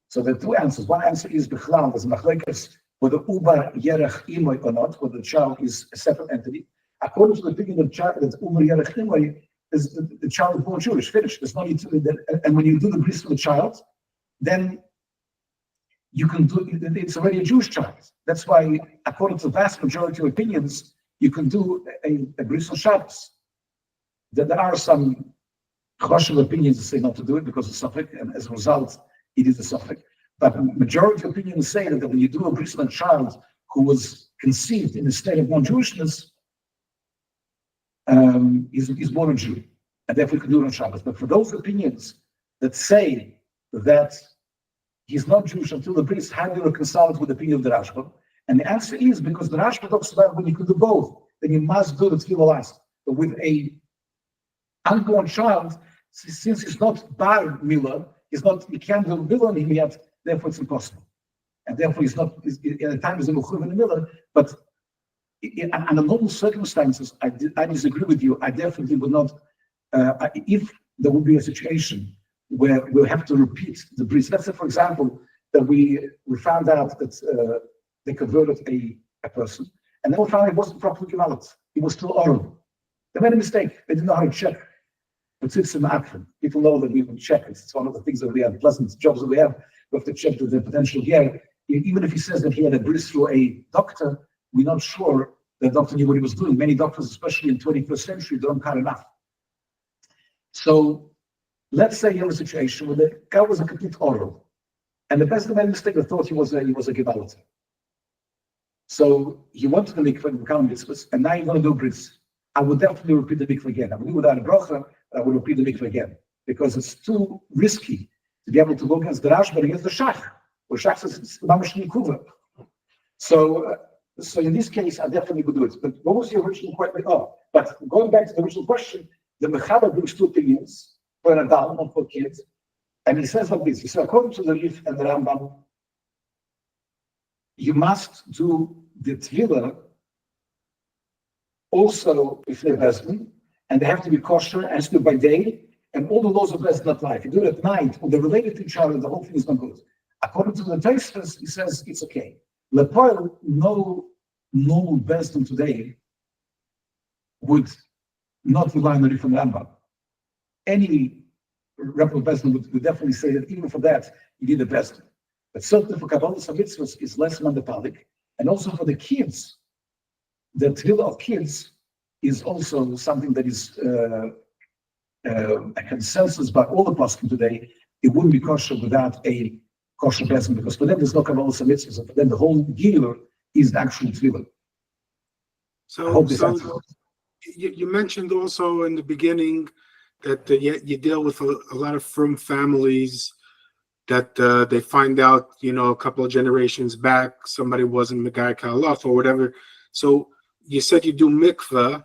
So there are two answers. One answer is bichlal, there's machlekes, whether ubar yerech imoy or not, whether the child is a separate entity. According to the opinion of the child, that ubar yerech imoy is the child is born Jewish, finished. There's no need to, and when you do the bris for the child, then you can do it's already a Jewish child. That's why, according to the vast majority of opinions, you can do a bris on Shabbos. There are some choshev opinions that say not to do it because of suffix, and as a result, it is a suffix. But the majority of opinions say that when you do a bris on a child who was conceived in a state of non-Jewishness, is born a Jew, and therefore you can do it on Shabbos. But for those opinions that say that he's not Jewish until the bris, how do you reconcile it with the opinion of the Rashba? And the answer is because the Rashba talks about when you can do both, then you must do the tefillah last. But with a unborn child, since he's not bar milah, he can't do milah on him yet, therefore it's impossible. And therefore he's not, at the time he's a mechuv in the milah, but under normal circumstances, I disagree with you. I definitely would not, if there would be a situation where we'll have to repeat the bris. Let's say, for example, that we found out that they converted a person, and then we found it wasn't properly developed. It was still oral. They made a mistake. They didn't know how to check. But it's an action. People know that we can check. It's one of the things that we have, pleasant jobs that we have. We have to check the potential here. Even if he says that he had a bris through a doctor, we're not sure the doctor knew what he was doing. Many doctors, especially in 21st century, don't cut enough. So let's say you're in a situation where the guy was a complete oral, and the best made a mistake. They thought he was a Gebalter. So he went to the mikveh and became mitzvahs, and now you're going to do bris. I would definitely repeat the mikveh again. I would do without a bracha, but I would repeat the mikveh again because it's too risky to be able to go against the Rash, but against the Shach. Or Shach says it's mamash nikuva. So in this case, I definitely would do it. But what was the original question? Oh, but going back to the original question, the Mechaber brings two opinions for an adult, not for kids, and he says like this. He says, according to the Rif and the Rambam, you must do the Tefillah also if they're Besdin, and they have to be kosher, and to do by day, and all the laws of Besdin apply. If you do it at night, when they're related to each other, the whole thing is not good. According to the Tosfos, he says it's okay. Lepoil, no normal Besdin today would not rely on the Rif and Rambam. Any reputable Besdin would definitely say that even for that, you need a Besdin. But certainly for Kabbalah Mitzvahs is less mandatory, and also for the kids, the Tefillah of kids is also something that is a consensus by all the poskim today. It wouldn't be kosher without a kosher Besdin, because for them there's no Kabbalah Mitzvahs, and for them the whole Geirus is the actual Tefillah. So you mentioned also in the beginning that you deal with a lot of frum families that they find out, a couple of generations back, somebody wasn't Megai Halacha or whatever. So you said you do mikveh,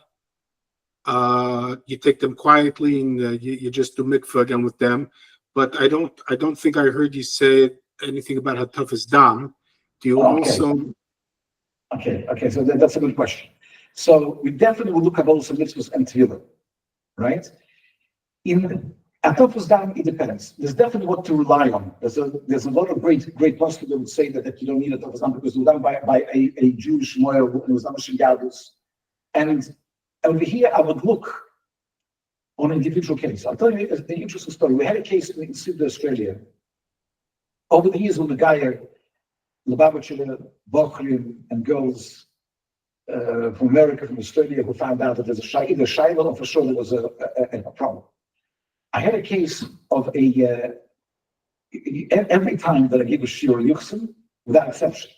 you take them quietly and you just do mikveh again with them. But I don't think I heard you say anything about Hatafas Dam. Do you also? Okay. So that's a good question. So we definitely will look at all some mitzvahs and tefillah, right? In Hatafas Dam, it depends. There's definitely what to rely on. There's a lot of great poskim that would say that you don't need Hatafas Dam because it was done by a Jewish moyer and it was done by Geirus. And over here, I would look on an individual case. I'll tell you an interesting story. We had a case in Sydney, Australia. Over the years, when the guy, Lubavitcher, Bochrim, and girls from America, from Australia, who found out that there's either Shiloh or for sure there was a problem. I had a case of every time that I give a Shiur Yuchsin, without exception,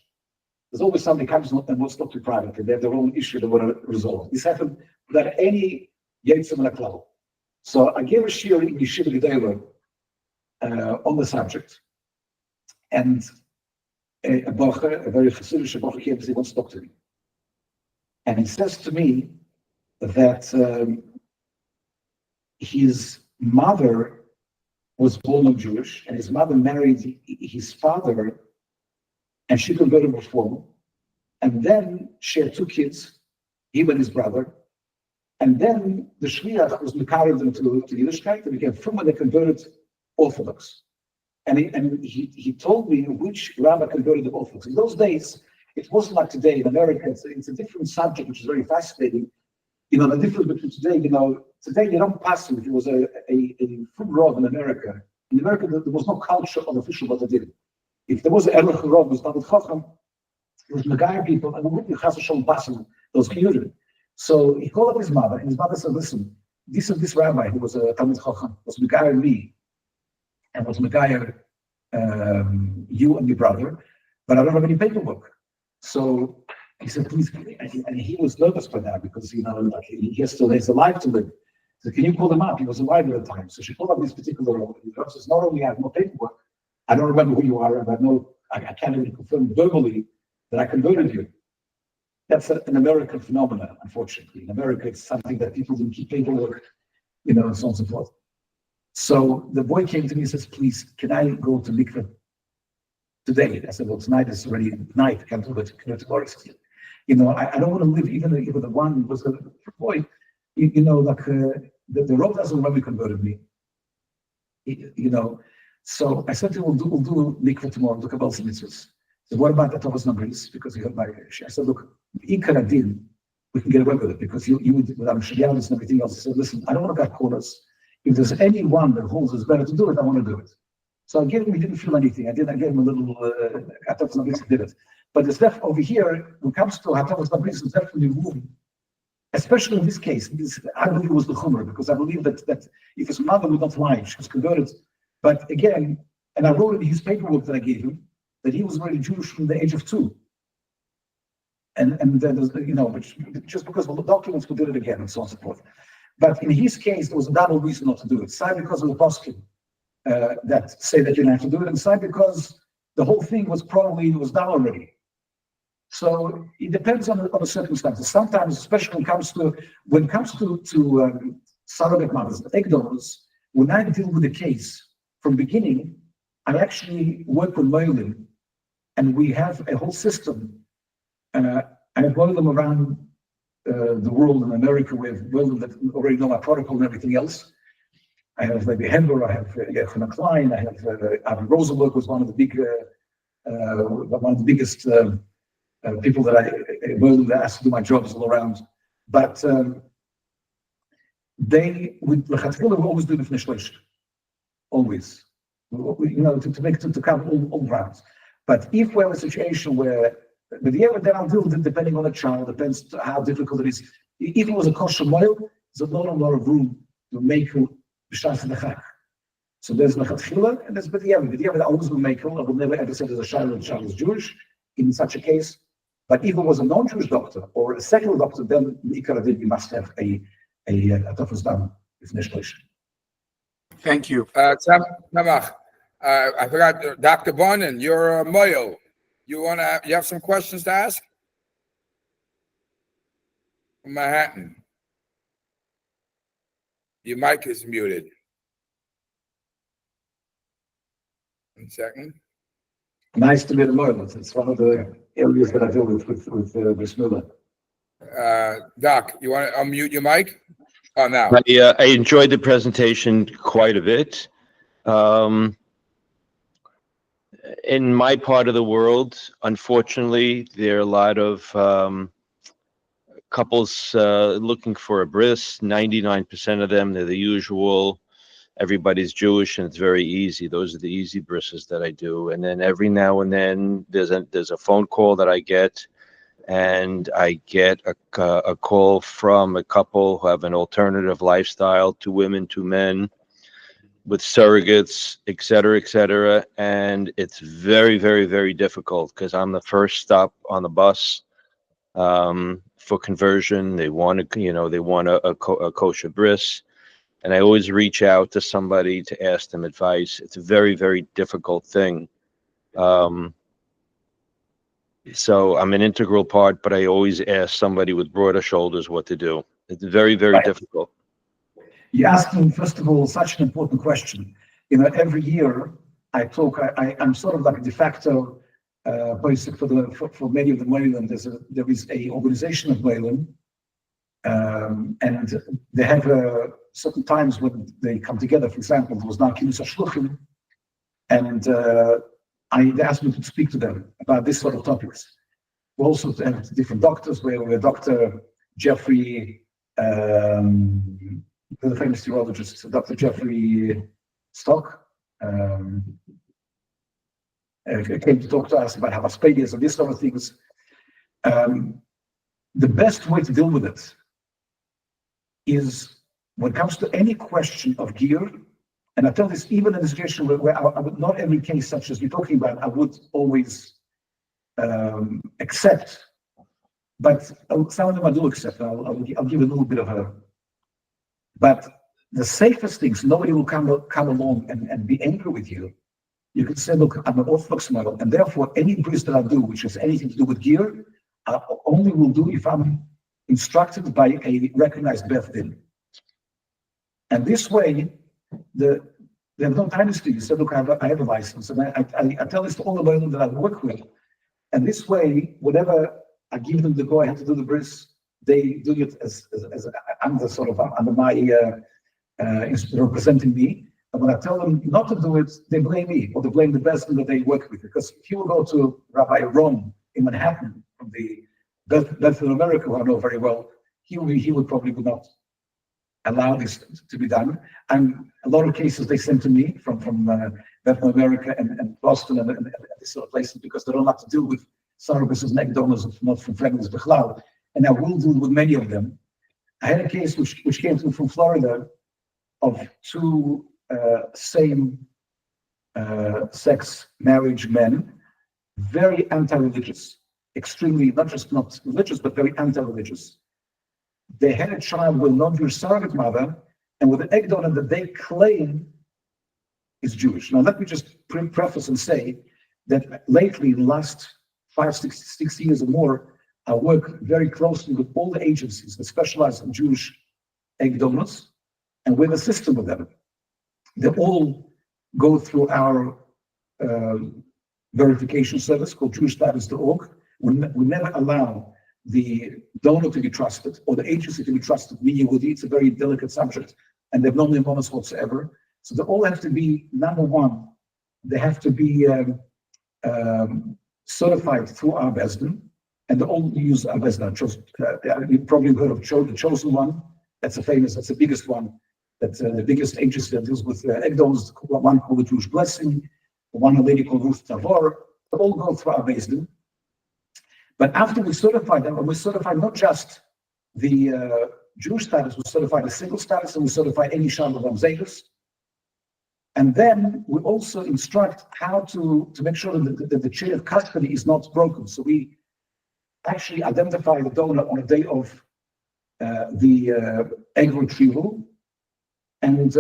there's always somebody comes and wants to talk to privately. They have their own issue they want to resolve. This happened without any Yetzim and Aklal. So I gave a Shiur in Yeshiva Gedela on the subject. And a Bocher, a very Chassidish Bocher, came and he wants to talk to me. And he says to me that his mother was born Jewish, and his mother married his father, and she converted Reform. And then she had two kids, him and his brother. And then the Shliach was Mekarev them to Yiddishkeit, and became from when they converted Orthodox. And he told me which rabbi converted the Orthodox. In those days, it wasn't like today in America. It's a different subject, which is very fascinating. The difference between today, today you don't pass it. If it was a full rob in America there was no culture of official what they did. If there was an Erlich rob, it was Talmud Chacham, it was Megai people, and we wouldn't have to pass those community. So he called up his mother, and his mother said, listen, this rabbi who was a Talmud Chacham was Megai me, and was Megai you and your brother, but I don't have any paperwork. So he said, please, and he was nervous by that because, he has a life to live. So can you call him up? He was alive at the time. So she called up this particular role. He says, not only I have no paperwork, I don't remember who you are, and I can't even confirm verbally that I converted you. That's an American phenomenon, unfortunately. In America, it's something that people didn't keep paperwork, and so on and so forth. So the boy came to me and says, please, can I go to mikveh today? I said, well, tonight is already night. I can't do it. I don't want to live even the one was a boy, the road doesn't remember converted me. you know. So I said to him, we'll do mikveh tomorrow, we'll do Kabbalah mitzvahs. So what about the Thomas numbers? Because he heard my, I said, look, Ikar Adin, we can get away with it because you would, with Amshiyalis and everything else. I said, listen, I don't want to cut corners. If there's anyone that holds it's better to do it, I want to do it. So I gave him, he didn't feel anything. I gave him a little, Thomas numbers, he did it. But there's definitely over here, when it comes to Thomas numbers, there's definitely room. Especially in this case, I believe it was the Chumrah, because I believe that if his mother would not lie, she was converted. But again, and I wrote in his paperwork that I gave him, that he was already Jewish from the age of 2. And then, you know, which, just because of the documents, we did it again, and so on and so forth. But in his case, there was a double reason not to do it. Side because of the poskim that say that you don't have to do it, and side because the whole thing was probably was done already. So it depends on the circumstances. Sometimes, especially when it comes to surrogate mothers, egg donors, when I deal with the case from beginning, I actually work with Moilim, and we have a whole system. I have Moilim around the world in America. We have Moilim that already know my protocol and everything else. I have maybe Hember, I have Yehoram Klein, I have Avi Rosenberg was one of the biggest people that asked to do my jobs all around. But they with Lechatchila will always do the finish, always. You know, to cover all grounds. But if we have a situation where, but then I'll deal with it depending on the child, depends how difficult it is. If it was a kosher moil, there's a lot of room to make b'shas nechak. So there's Lechatchila and there's B'diavad always will make. I will never ever say there's a child is Jewish in such a case. But if it was a non-Jewish doctor or a secular doctor, then you must have a Tafus Dam with Nishlish. Thank you. Tamach, I forgot, Dr. Bonin, you're a Moyo. You have some questions to ask? From Manhattan. Your mic is muted. 1 second. Nice to meet a Moyo. It's one of the areas that I deal with Bismillah. Doc, you want to unmute your mic? Oh, now. I enjoyed the presentation quite a bit. In my part of the world, unfortunately, there are a lot of couples looking for a bris. 99% of them, they're the usual. Everybody's Jewish, and it's very easy. Those are the easy brisses that I do. And then every now and then, there's a phone call that I get, and I get a call from a couple who have an alternative lifestyle, 2 women, 2 men, with surrogates, et cetera, and it's very, very, very difficult because I'm the first stop on the bus for conversion. They want a kosher bris, and I always reach out to somebody to ask them advice. It's a very, very difficult thing. So I'm an integral part, but I always ask somebody with broader shoulders what to do. It's very, very difficult. You're asking, first of all, such an important question. You know, every year I talk, I'm sort of like a de facto basic for many of the Moilim. There is a organization of Moilim, and they have certain times when they come together. For example, there was now Kinnus HaShluchim, and they asked me to speak to them about this sort of topics. We also have different doctors, where Dr. Jeffrey, the famous urologist, Dr. Jeffrey Stock, came to talk to us about havaspadias and these sort of things. The best way to deal with it is when it comes to any question of gear, and I tell this even in a situation where I would not every case such as you're talking about, I would always accept, but some of them I do accept. I'll give a little bit of a. But the safest things, nobody will come along and be angry with you. You can say, look, I'm an Orthodox model, and therefore any bris that I do, which has anything to do with gear, I only will do if I'm instructed by a recognized Beth Din. And this way, they have no time to you. Say, look, I have a license, and I tell this to all the women that I work with. And this way, whenever I give them the go ahead to do the bris, they do it as under sort of under my representing me. And when I tell them not to do it, they blame me or they blame the Beis Din that they work with. Because if you will go to Rabbi Ron in Manhattan from the Beth in America, who I know very well, he would probably not allow this to be done. And a lot of cases they send to me from Beth in America and Boston and these sort of places because they don't have to deal with surrogates and McDonald's, not from families Bechlal. And I will deal with many of them. I had a case which came through from Florida of two same sex marriage men, very anti-religious, extremely not religious, but very anti-religious. They had a child with a non-Jewish surrogate mother and with an egg donor that they claim is Jewish. Now, let me just preface and say that lately, in the last 5-6 years or more, I work very closely with all the agencies that specialize in Jewish egg donors, and we have a system with them. They all go through our verification service called JewishStatus.org. We never allow the donor to be trusted or the agency to be trusted. It's a very delicate subject, and they have no nimonos whatsoever. So they all have to be, number one, they have to be certified through our Beis Din, and they all use our Beis Din. You've probably heard of the Chosen One. That's the biggest one. That's the biggest agency that deals with egg donors. One called the Jewish Blessing, one a lady called Ruth Tavor. They all go through our Beis Din. But after we certify them, and we certify not just the Jewish status, we certify the single status, and we certify any Shalom Zeirus. And then we also instruct how to make sure that the chain of custody is not broken. So we actually identify the donor on the day of the egg retrieval, and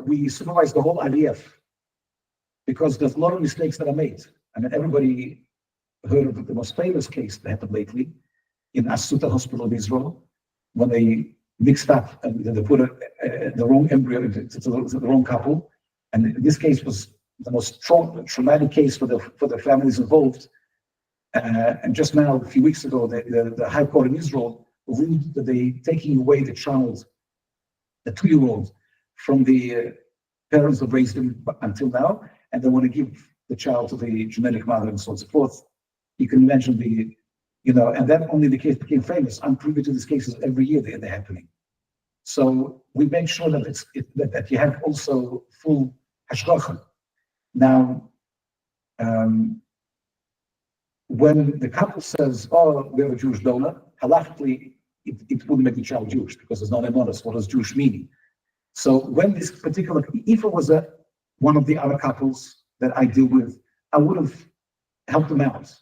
we supervise the whole IVF, because there's a lot of mistakes that are made. I mean, everybody heard of the most famous case that happened lately in Asuta Hospital of Israel, when they mixed up and they put the wrong embryo into the wrong couple. And this case was the most traumatic case for the families involved. And just now, a few weeks ago, the High Court in Israel ruled that they taking away the child, the 2-year-old, from the parents that raised him until now, and they want to give the child to the genetic mother and so on and so forth. You can imagine and then only the case became famous. I'm privy to these cases every year they're happening. So we make sure that that you have also full hashgacha. Now, when the couple says, "Oh, we have a Jewish donor," halachically, it wouldn't make the child Jewish because there's no emonos. What does Jewish meaning? So when this particular, if it was one of the other couples that I deal with, I would have helped them out.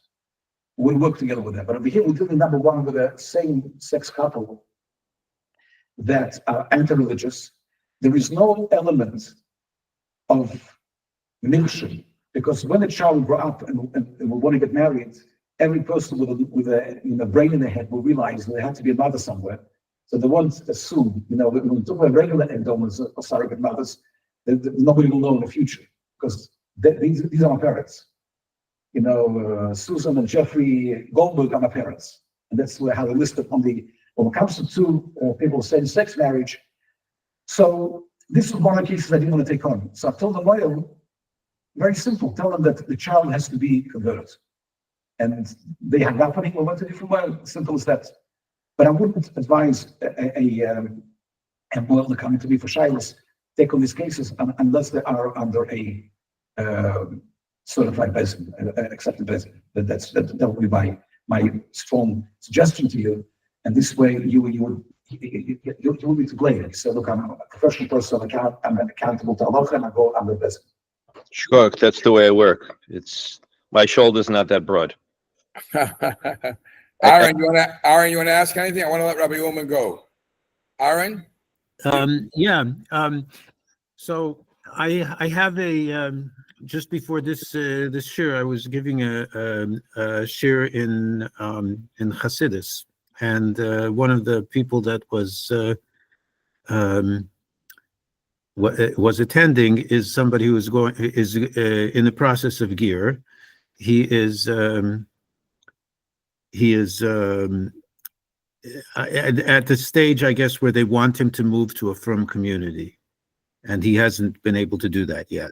We'll work together with them. But over here, we're dealing, number one, with a same-sex couple that are anti-religious. There is no element of milshim, because when a child grow up and will want to get married, every person with a brain in their head will realize there had to be a mother somewhere. So they won't assume, when we talk about regular egg donors or surrogate mothers, nobody will know in the future, because these are my parents. Susan and Jeffrey Goldberg are my parents. And that's how they listed when it comes to two people same-sex marriage. So this is one of the cases I didn't want to take on. So I told the lawyer, very simple, tell them that the child has to be converted. And they hung up on him or went a different way, simple as that. But I wouldn't advise a lawyer coming to me for shilas take on these cases unless they are under a certified Beis Din, accepted Beis Din. That would be my strong suggestion to you. And this way you will be to blame. You say, look, I'm a professional person, I'm accountable to Halacha, and I'm the Beis Din. Sure, that's the way I work. My shoulder's not that broad. Aaron, you want to ask anything? I want to let Rabbi Ulman go. Aaron? So I have just before this shiur, I was giving a shiur in Hasidus, and one of the people that was attending is somebody who is in the process of gear. He is at the stage, I guess, where they want him to move to a frum community. and he hasn't been able to do that yet.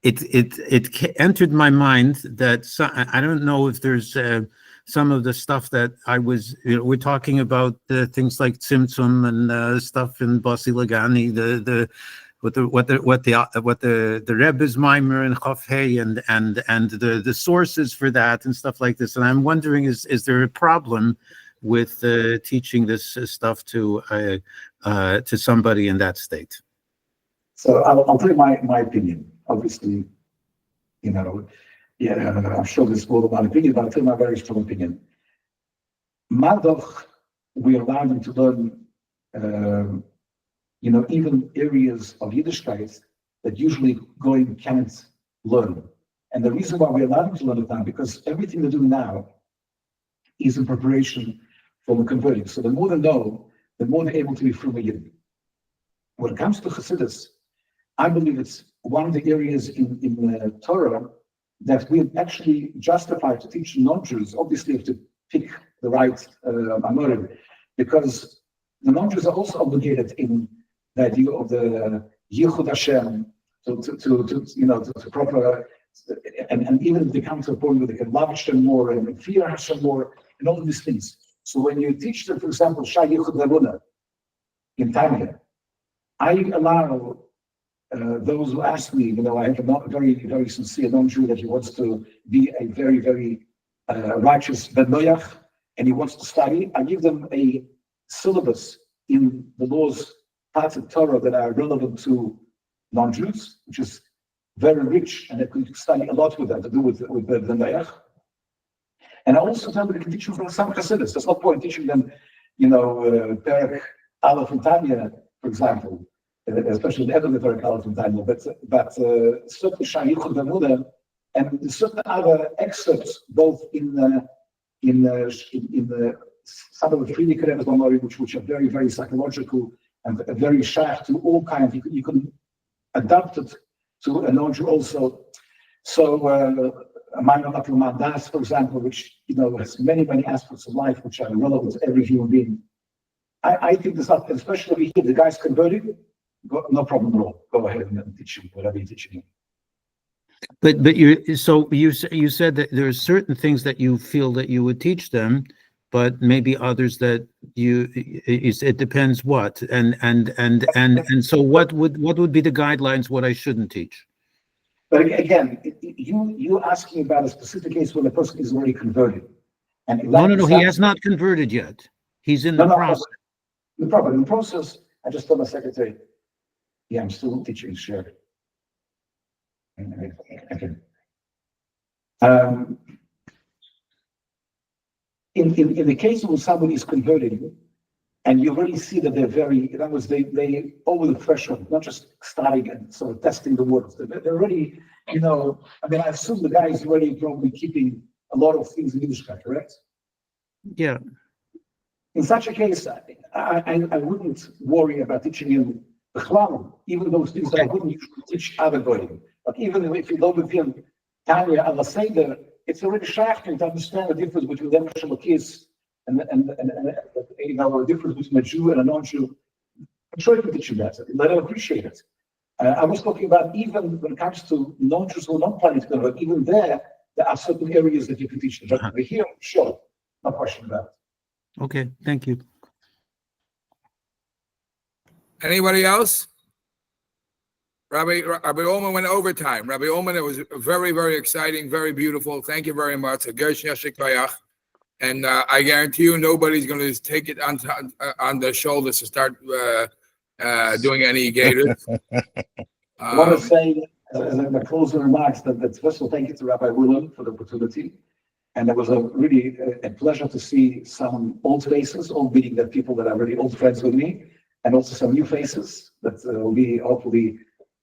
It entered my mind that I don't know if there's some of the stuff that I was, we're talking about things like Tzimtzum and stuff in Basi Lagani, what the Rebbe's Maimer and Chaf Hey and the sources for that and stuff like this. And I'm wondering, is there a problem with teaching this stuff to somebody in that state? So I'll tell you my opinion. Obviously, I'm sure this is more than my opinion, but I'll tell you my very strong opinion. Madoch, we allow them to learn, even areas of Yiddishkeit that usually going can't learn. And the reason why we allow them to learn it now, because everything they do now is in preparation for the converting. So the more they know, the more they're able to be from a Yidden. When it comes to Chassidus, I believe it's one of the areas in the Torah that we're actually justified to teach non-Jews. Obviously, you have to pick the right Amorim, because the non-Jews are also obligated in the idea of the Yichud Hashem to proper, and even if they come to a point where they can love Hashem more and fear Hashem more, and all of these things. So when you teach them, for example, Shai Yichud Leruna in Tanya, I allow those who ask me, I have a very, very sincere non-Jew that he wants to be a very, very righteous Ben Noach, and he wants to study. I give them a syllabus in the laws, parts of Torah that are relevant to non-Jews, which is very rich, and they can study a lot with that to do with Ben Noach. And I also tell them they can teach them from some Chassidus. There's no point teaching them, Perek Aleph and Tanya, for example, especially the end of the Perek Aleph and Tanya, but certainly Shai Yichud Leruna and certain other excerpts, both in some of the Friedrich Rebbe's Mamorim, which are very, very psychological and very sharp to all kinds. You can adapt it to a non-Jew also. So, Minor Ulman Das, for example, which has many, many aspects of life which are relevant to every human being. I think this up, especially here, the guy's converted, no problem at all. Go ahead and teach him whatever you're teaching him. But you said that there are certain things that you feel that you would teach them, but maybe others that it depends what, and so what would be the guidelines what I shouldn't teach? But again, you asking about a specific case when the person is already converted, and No, he has not converted yet. He's in the process. No problem. In the process, I just told my secretary, yeah, I'm still teaching Shiur. Okay. In the case when somebody is converting, and you already see that they're very, in other words, they over the threshold, not just starting and sort of testing the waters. They're already, I assume the guy is already probably keeping a lot of things in Yiddishkeit, correct? Yeah. In such a case, I wouldn't worry about teaching him the Chlam, even those things that I wouldn't usually teach other goyim. But even if you don't with him, Tanya, Allah Seder, it's already shocking to understand the difference between them Shalakis and the difference between a Jew and a non-Jew. I'm sure you can teach you that. Let them appreciate it. I was talking about even when it comes to non-Jews who are not planning to convert, even there are certain areas that you can teach them. But here, sure, no question about it. Okay, thank you. Anybody else? Rabbi Ulman went overtime. Rabbi Ulman, it was very, very exciting, very beautiful. Thank you very much. And I guarantee you nobody's going to take it on their shoulders to start doing any Geirus. I want to say, as my closing remarks, that first of all, thank you to Rabbi Ulman for the opportunity. And it was really a pleasure to see some old faces, all meaning that people that are really old friends with me, and also some new faces that will be hopefully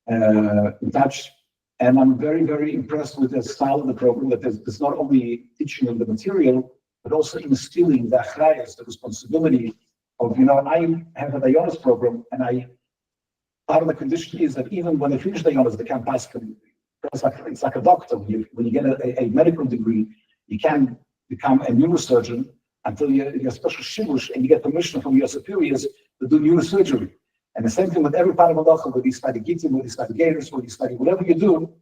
in touch. And I'm very, very impressed with the style of the program, that there's not only teaching them the material, but also instilling the achrayas, the responsibility of, I have a Dayanos program, and part of the condition is that even when they finish Dayanos, they can't pass them. It's like a doctor. When you get a medical degree, you can become a neurosurgeon until you're special shibush and you get permission from your superiors to do neurosurgery. And the same thing with every part of halacha, whether you study Gittin, whether you study Geirus, whether you study whatever you do,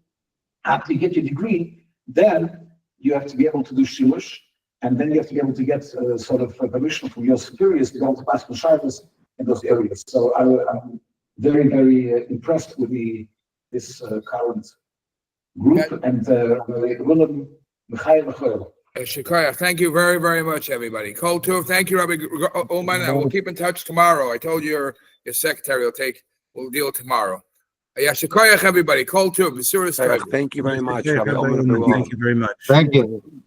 after you get your degree, then you have to be able to do shibush, and then you have to be able to get sort of permission from your superiors to go to pass Shivas in those areas. So I'm very, very impressed with this current group and Ulman. Shikaya, thank you very, very much, everybody. Kol Tov, thank you, Rabbi Ulman, and we'll keep in touch tomorrow. I told you your secretary will deal tomorrow. Shikaya, everybody. Kol Tov, Thank you very much, Rabbi Ulman. Thank you very much. Thank you.